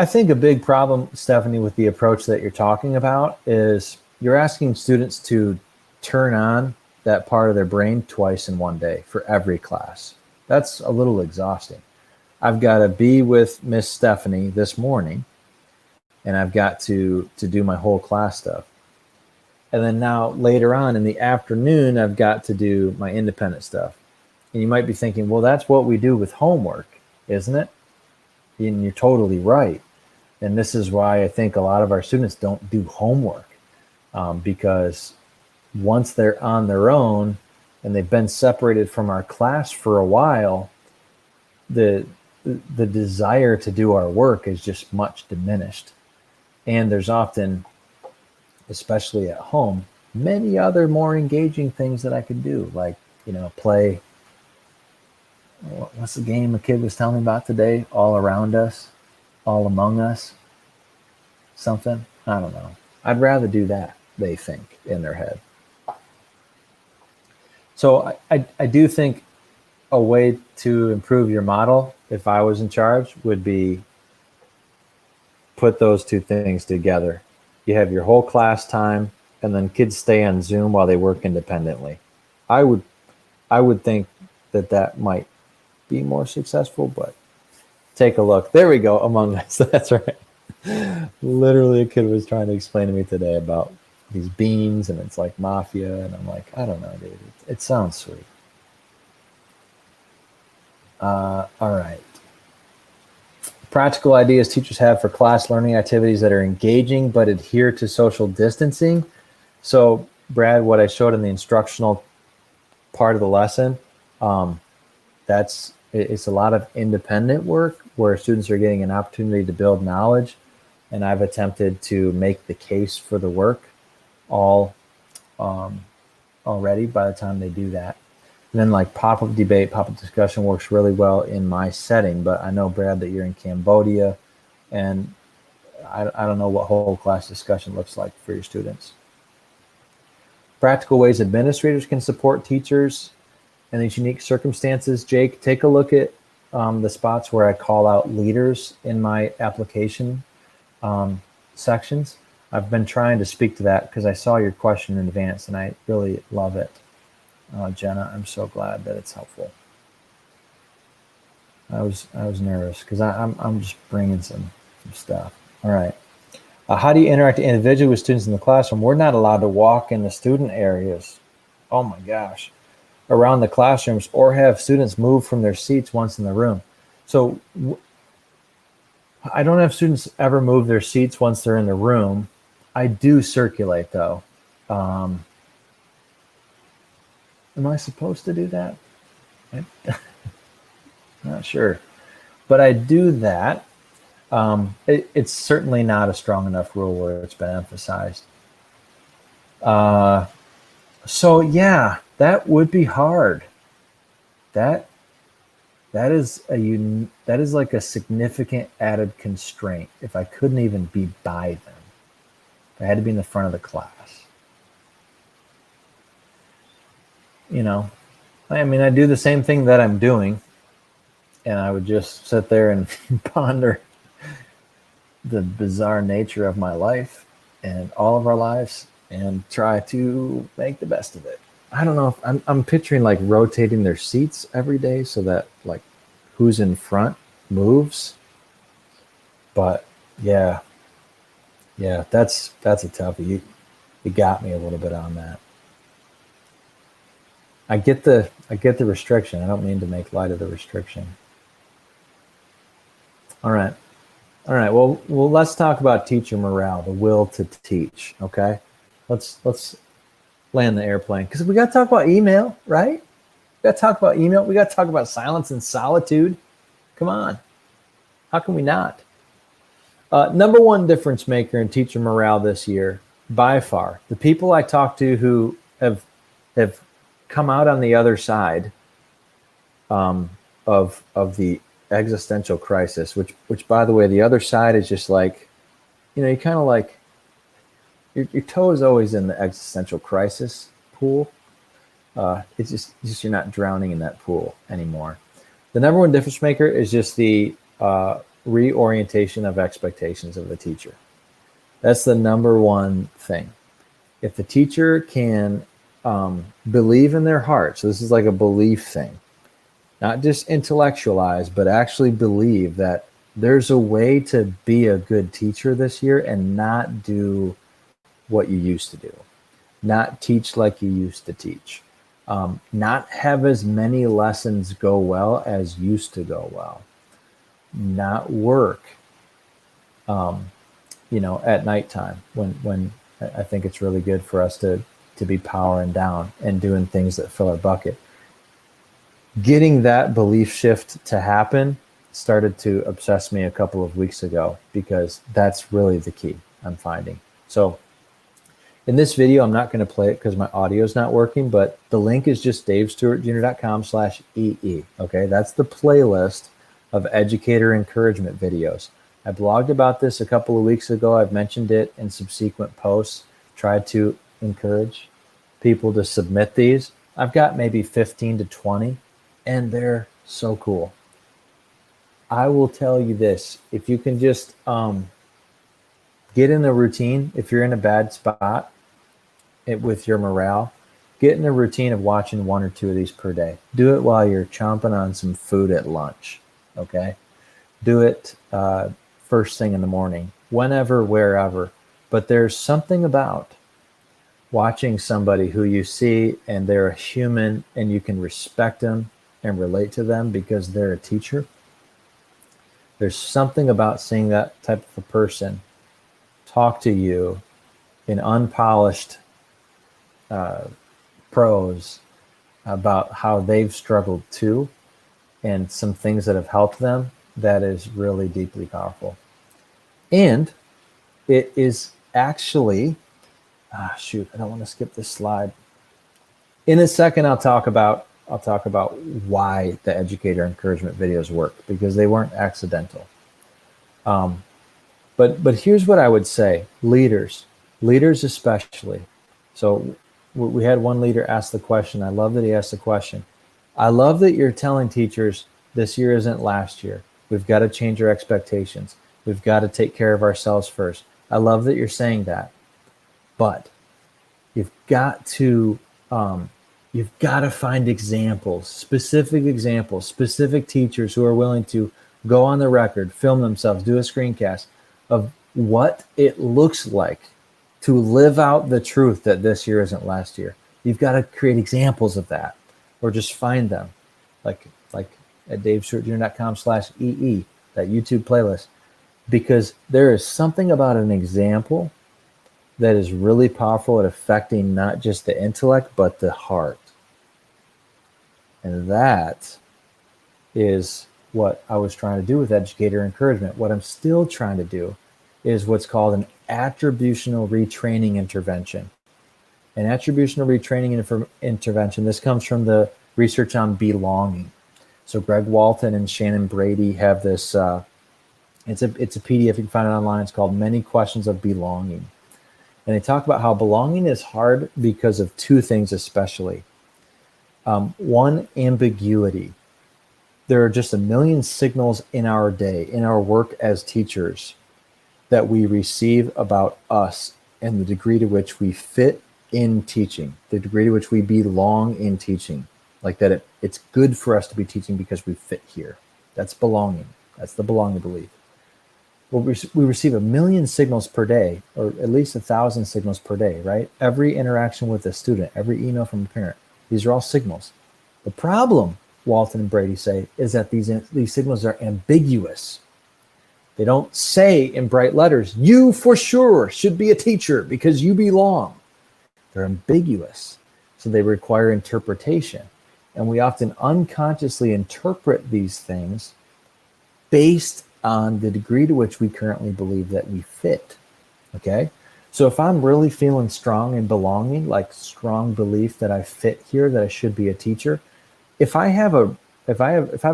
think a big problem, Stephanie, with the approach that you're talking about is you're asking students to turn on that part of their brain twice in one day for every class. That's a little exhausting. I've got to be with Miss Stephanie this morning, and I've got to do my whole class stuff. And then now later on in the afternoon, I've got to do my independent stuff. And you might be thinking, well, that's what we do with homework, isn't it? And you're totally right. And this is why I think a lot of our students don't do homework, because once they're on their own and they've been separated from our class for a while, the desire to do our work is just much diminished. And there's often, especially at home, many other more engaging things that I could do, like, play. What's the game a kid was telling me about today? All Around Us, All Among Us, something. I don't know. I'd rather do that, they think in their head. So I do think a way to improve your model, if I was in charge, would be put those two things together. You have your whole class time, and then kids stay on Zoom while they work independently. I would think that might be more successful, but take a look. There we go, Among Us. That's right. Literally, a kid was trying to explain to me today about these beans, and it's like mafia, and I'm like, I don't know, dude. It sounds sweet. All right. Practical ideas teachers have for class learning activities that are engaging but adhere to social distancing. So, Brad, what I showed in the instructional part of the lesson, it's a lot of independent work where students are getting an opportunity to build knowledge, and I've attempted to make the case for the work all already by the time they do that. And then like pop-up debate, pop-up discussion works really well in my setting, but I know, Brad, that you're in Cambodia, and I don't know what whole class discussion looks like for your students. Practical ways administrators can support teachers in these unique circumstances. Jake, take a look at the spots where I call out leaders in my application sections. I've been trying to speak to that because I saw your question in advance, and I really love it. Jenna, I'm so glad that it's helpful. I was nervous because I'm just bringing some stuff. All right. How do you interact individually with students in the classroom? We're not allowed to walk in the student areas. Oh my gosh. Around the classrooms, or have students move from their seats once in the room. So I don't have students ever move their seats once they're in the room. I do circulate though. Am I supposed to do that? Not sure, but I do that. It's certainly not a strong enough rule where it's been emphasized. So yeah, that would be hard. That is like a significant added constraint if I couldn't even be by them. If I had to be in the front of the class. I mean, I do the same thing that I'm doing, and I would just sit there and ponder the bizarre nature of my life and all of our lives and try to make the best of it. I don't know if I'm picturing like rotating their seats every day so that like who's in front moves. But yeah, that's a toughie. You got me a little bit on that. I get the restriction. I don't mean to make light of the restriction. All right. Well, let's talk about teacher morale, the will to teach. Okay, let's land the airplane because we got to talk about email, right? We got to talk about email. We got to talk about silence and solitude. Come on, how can we not? Number one difference maker in teacher morale this year, by far, the people I talk to who have come out on the other side of the existential crisis, which by the way, the other side is just like, you kind of like your toe is always in the existential crisis pool. It's just you're not drowning in that pool anymore. The number one difference maker is just the reorientation of expectations of the teacher. That's the number one thing. If the teacher can believe in their heart, so this is like a belief thing, not just intellectualize, but actually believe that there's a way to be a good teacher this year and not do what you used to do. not teach like you used to teach, not have as many lessons go well as used to go well, not work, at nighttime when I think it's really good for us to be powering down and doing things that fill our bucket. Getting that belief shift to happen started to obsess me a couple of weeks ago, because that's really the key I'm finding. So in this video, I'm not going to play it because my audio is not working, but the link is just davestewartjr.com/EE. Okay, that's the playlist of educator encouragement videos. I blogged about this a couple of weeks ago. I've mentioned it in subsequent posts, tried to encourage people to submit these. I've got maybe 15 to 20, and they're so cool. I will tell you this, if you can just get in the routine, if you're in a bad spot with your morale, get in the routine of watching 1 or 2 of these per day. Do it while you're chomping on some food at lunch, okay? Do it first thing in the morning, whenever, wherever. But there's something about watching somebody who you see and they're a human and you can respect them and relate to them because they're a teacher. There's something about seeing that type of a person talk to you in unpolished prose about how they've struggled too, and some things that have helped them, that is really deeply powerful. And it is actually, I don't want to skip this slide. In a second, I'll talk about why the educator encouragement videos work, because they weren't accidental. But here's what I would say, leaders especially. So we had one leader ask the question. I love that he asked the question. I love that you're telling teachers this year isn't last year. We've got to change our expectations. We've got to take care of ourselves first. I love that you're saying that, but you've got to find examples, specific teachers who are willing to go on the record, film themselves, do a screencast of what it looks like to live out the truth that this year isn't last year. You've got to create examples of that, or just find them, like at davestewartjr.com/EE, that YouTube playlist, because there is something about an example that is really powerful at affecting not just the intellect, but the heart. And that is what I was trying to do with educator encouragement. What I'm still trying to do is what's called an attributional retraining intervention. An attributional retraining intervention, this comes from the research on belonging. So Greg Walton and Shannon Brady have this, it's a PDF, you can find it online. It's called Many Questions of Belonging. And they talk about how belonging is hard because of 2 things especially. One, ambiguity. There are just a million signals in our day, in our work as teachers, that we receive about us and the degree to which we fit in teaching, the degree to which we belong in teaching. Like that it's good for us to be teaching because we fit here. That's belonging. That's the belonging belief. Well, we receive a million signals per day, or at least 1,000 signals per day, right? Every interaction with a student, every email from a parent, these are all signals. The problem, Walton and Brady say, is that these signals are ambiguous. They don't say in bright letters, you for sure should be a teacher because you belong. They're ambiguous, so they require interpretation. And we often unconsciously interpret these things based on the degree to which we currently believe that we fit, okay? So if I'm really feeling strong in belonging, like strong belief that I fit here, that I should be a teacher, if I have a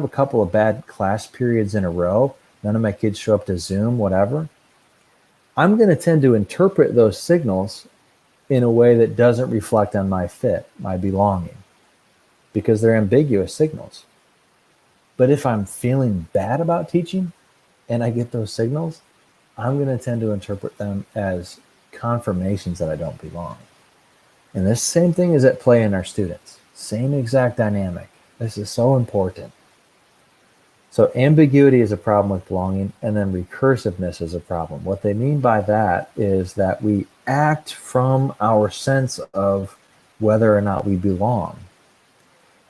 couple of bad class periods in a row, none of my kids show up to Zoom, whatever, I'm going to tend to interpret those signals in a way that doesn't reflect on my fit, my belonging, because they're ambiguous signals. But if I'm feeling bad about teaching and I get those signals, I'm going to tend to interpret them as confirmations that I don't belong. And this same thing is at play in our students. Same exact dynamic. This is so important. So ambiguity is a problem with belonging, and then recursiveness is a problem. What they mean by that is that we act from our sense of whether or not we belong.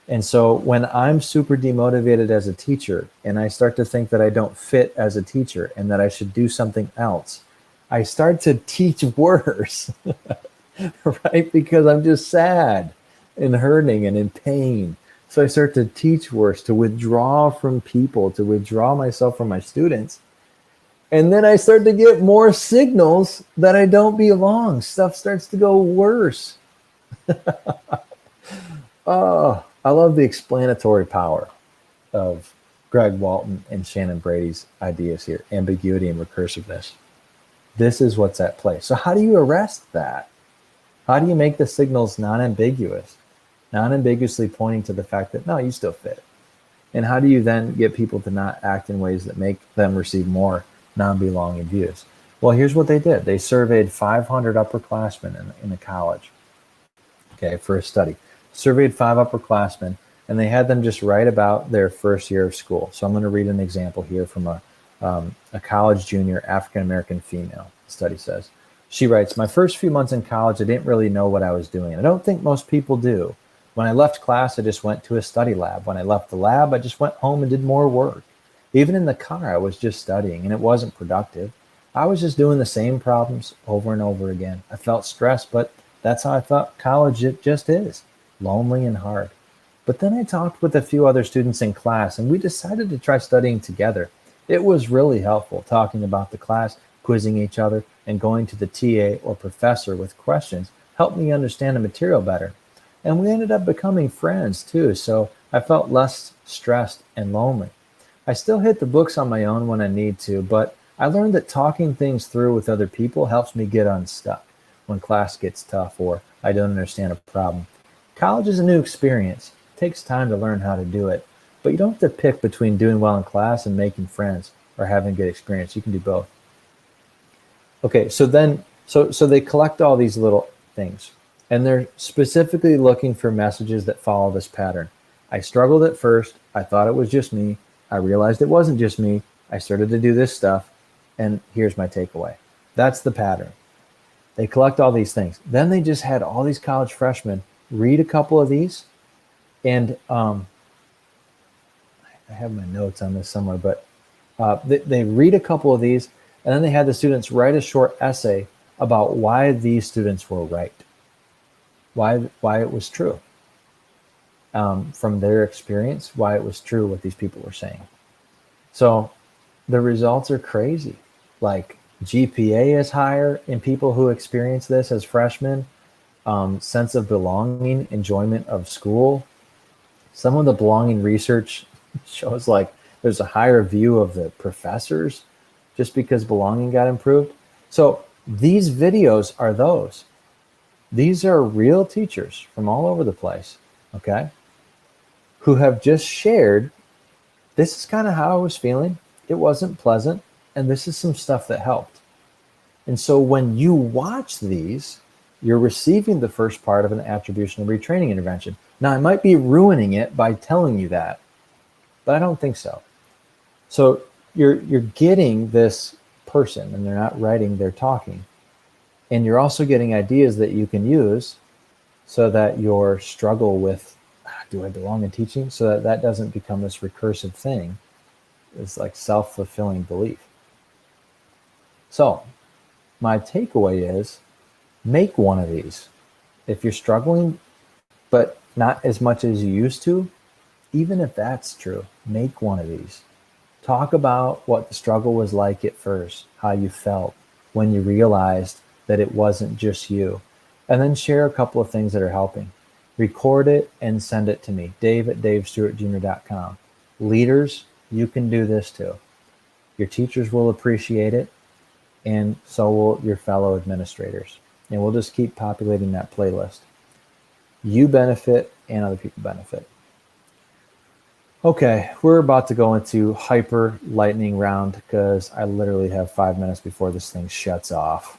And so when I'm super demotivated as a teacher and I start to think that I don't fit as a teacher and that I should do something else, I start to teach worse, right? Because I'm just sad and hurting and in pain. So I start to teach worse, to withdraw from people, to withdraw myself from my students. And then I start to get more signals that I don't belong. Stuff starts to go worse. Oh, I love the explanatory power of Greg Walton and Shannon Brady's ideas here, ambiguity and recursiveness. This is what's at play. So how do you arrest that? How do you make the signals non-ambiguous, non-ambiguously pointing to the fact that, no, you still fit? And how do you then get people to not act in ways that make them receive more non-belonging views? Well, here's what they did. They surveyed 500 upperclassmen in a college, okay, for a study. Surveyed 5 upperclassmen, and they had them just write about their first year of school. So I'm going to read an example here from a college junior African-American female. The study says, she writes, my first few months in college, I didn't really know what I was doing. I don't think most people do. When I left class, I just went to a study lab. When I left the lab, I just went home and did more work. Even in the car, I was just studying, and it wasn't productive. I was just doing the same problems over and over again. I felt stressed, but that's how I thought college it just is. Lonely and hard. But then I talked with a few other students in class and we decided to try studying together. It was really helpful talking about the class, quizzing each other, and going to the TA or professor with questions helped me understand the material better. And we ended up becoming friends too, so I felt less stressed and lonely. I still hit the books on my own when I need to, but I learned that talking things through with other people helps me get unstuck when class gets tough or I don't understand a problem. College is a new experience. It takes time to learn how to do it, but you don't have to pick between doing well in class and making friends or having a good experience. You can do both. Okay, so they collect all these little things, and they're specifically looking for messages that follow this pattern. I struggled at first. I thought it was just me. I realized it wasn't just me. I started to do this stuff, and here's my takeaway. That's the pattern. They collect all these things. Then they just had all these college freshmen read a couple of these, and I have my notes on this somewhere, but they read a couple of these, and then they had the students write a short essay about why these students were right, why it was true, from their experience, why it was true what these people were saying. So the results are crazy. Like GPA is higher in people who experience this as freshmen. Sense of belonging, enjoyment of school. Some of the belonging research shows like there's a higher view of the professors just because belonging got improved. So these videos are those. These are real teachers from all over the place, okay, who have just shared, this is kind of how I was feeling. It wasn't pleasant, and this is some stuff that helped. And so when you watch these, you're receiving the first part of an attribution and retraining intervention. Now, I might be ruining it by telling you that, but I don't think so. So you're getting this person, and they're not writing, they're talking. And you're also getting ideas that you can use so that your struggle with, do I belong in teaching? So that doesn't become this recursive thing. It's like self-fulfilling belief. So my takeaway is, make one of these. If you're struggling, but not as much as you used to, even if that's true, make one of these. Talk about what the struggle was like at first, how you felt when you realized that it wasn't just you. And then share a couple of things that are helping. Record it and send it to me, dave@davestewartjr.com. Leaders, you can do this too. Your teachers will appreciate it, and so will your fellow administrators. And we'll just keep populating that playlist. You benefit and other people benefit. Okay, we're about to go into hyper lightning round because I literally have 5 minutes before this thing shuts off.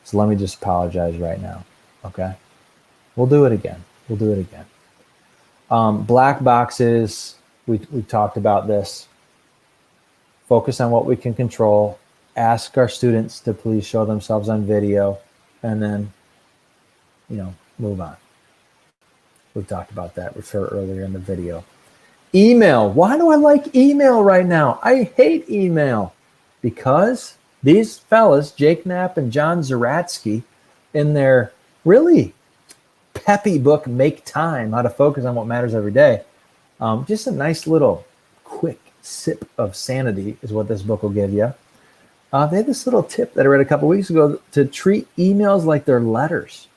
So let me just apologize right now, okay? We'll do it again. Black boxes, we talked about this. Focus on what we can control. Ask our students to please show themselves on video. and then, move on. We've talked about that. Refer earlier in the video. Email. Why do I like email right now? I hate email because these fellas, Jake Knapp and John Zaratsky, in their really peppy book, Make Time, How to Focus on What Matters Every Day, just a nice little quick sip of sanity is what this book will give you. They had this little tip that I read a couple weeks ago to treat emails like they're letters.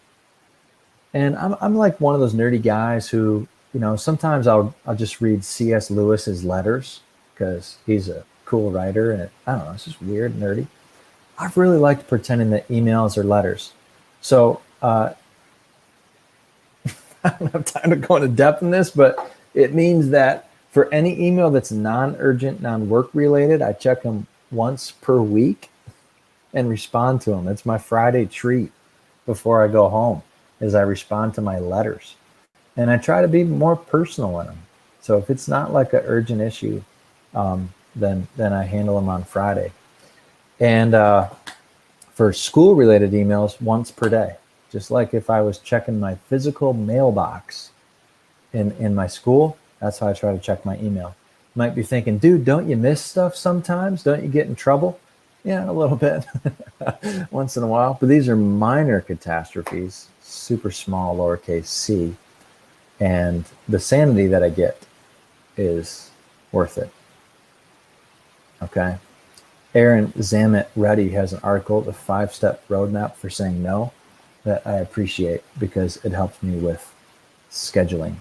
And I'm like one of those nerdy guys who, sometimes I'll just read C.S. Lewis's letters because he's a cool writer, and I don't know, it's just weird, nerdy. I've really liked pretending that emails are letters. So I don't have time to go into depth in this, but it means that for any email that's non-urgent, non-work related, I check them once per week and respond to them. It's my Friday treat before I go home, is I respond to my letters. And I try to be more personal in them. So if it's not like an urgent issue, then I handle them on Friday. And for school-related emails, once per day. Just like if I was checking my physical mailbox in my school, that's how I try to check my email. You might be thinking, dude, don't you miss stuff sometimes? Don't you get in trouble? Yeah, a little bit once in a while. But these are minor catastrophes, super small, lowercase c. And the sanity that I get is worth it. Okay. Aaron Zamet Reddy has an article, The 5-Step Roadmap for Saying No, that I appreciate because it helps me with scheduling.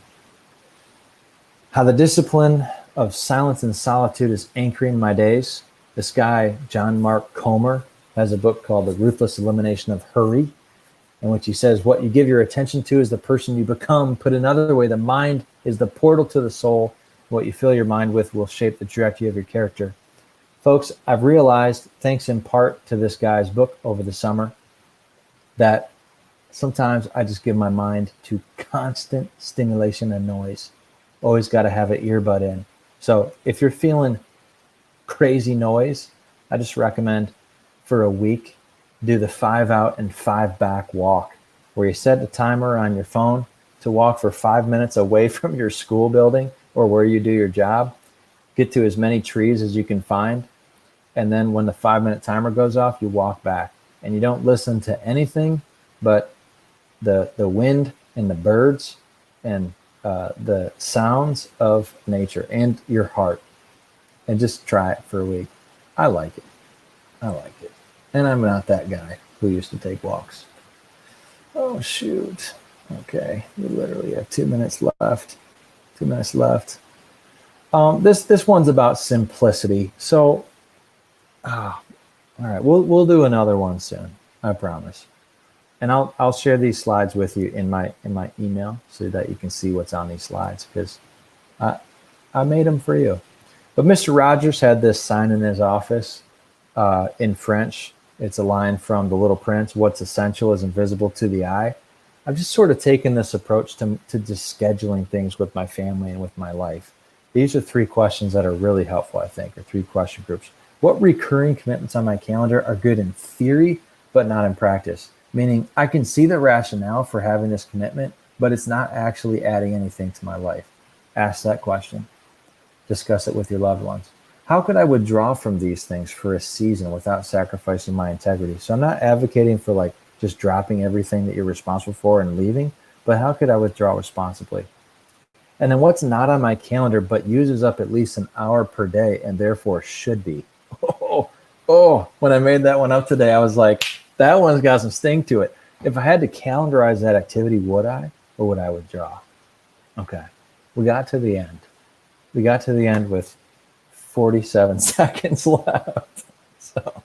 How the discipline of silence and solitude is anchoring my days. This guy, John Mark Comer, has a book called The Ruthless Elimination of Hurry, in which he says, what you give your attention to is the person you become. Put another way, the mind is the portal to the soul. What you fill your mind with will shape the trajectory of your character. Folks, I've realized, thanks in part to this guy's book over the summer, that sometimes I just give my mind to constant stimulation and noise. Always got to have an earbud in. So if you're feeling crazy noise, I just recommend for a week, do the 5 out and 5 back walk, where you set a timer on your phone to walk for 5 minutes away from your school building or where you do your job. Get to as many trees as you can find. And then when the 5-minute timer goes off, you walk back. And you don't listen to anything but the wind and the birds and the sounds of nature and your heart. And just try it for a week. I like it. And I'm not that guy who used to take walks. Oh, shoot. Okay. We literally have 2 minutes left. 2 minutes left. This one's about simplicity. So, all right, we'll do another one soon. I promise. And I'll share these slides with you in my email so that you can see what's on these slides, because I made them for you. But Mr. Rogers had this sign in his office in French. It's a line from The Little Prince: what's essential is invisible to the eye. I've just sort of taken this approach to just scheduling things with my family and with my life. These are 3 questions that are really helpful, I think, or 3 question groups. What recurring commitments on my calendar are good in theory, but not in practice? Meaning I can see the rationale for having this commitment, but it's not actually adding anything to my life. Ask that question. Discuss it with your loved ones. How could I withdraw from these things for a season without sacrificing my integrity? So I'm not advocating for like just dropping everything that you're responsible for and leaving, but how could I withdraw responsibly? And then what's not on my calendar but uses up at least an hour per day and therefore should be? When I made that one up today, I was like, that one's got some sting to it. If I had to calendarize that activity, would I, or would I withdraw? Okay, we got to the end. We got to the end with 47 seconds left. So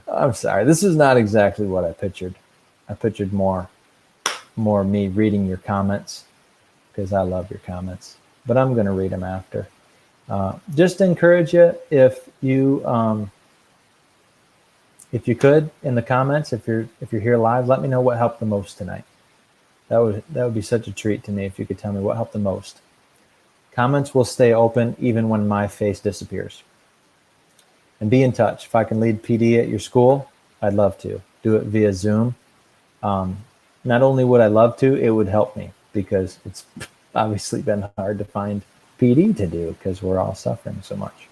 I'm sorry. This is not exactly what I pictured. I pictured more me reading your comments, because I love your comments, but I'm going to read them after. Just encourage you, if you could, in the comments, if you're here live, let me know what helped the most tonight. That would be such a treat to me if you could tell me what helped the most. Comments will stay open even when my face disappears. And be in touch. If I can lead PD at your school, I'd love to. Do it via Zoom. Not only would I love to, it would help me, because it's obviously been hard to find PD to do because we're all suffering so much.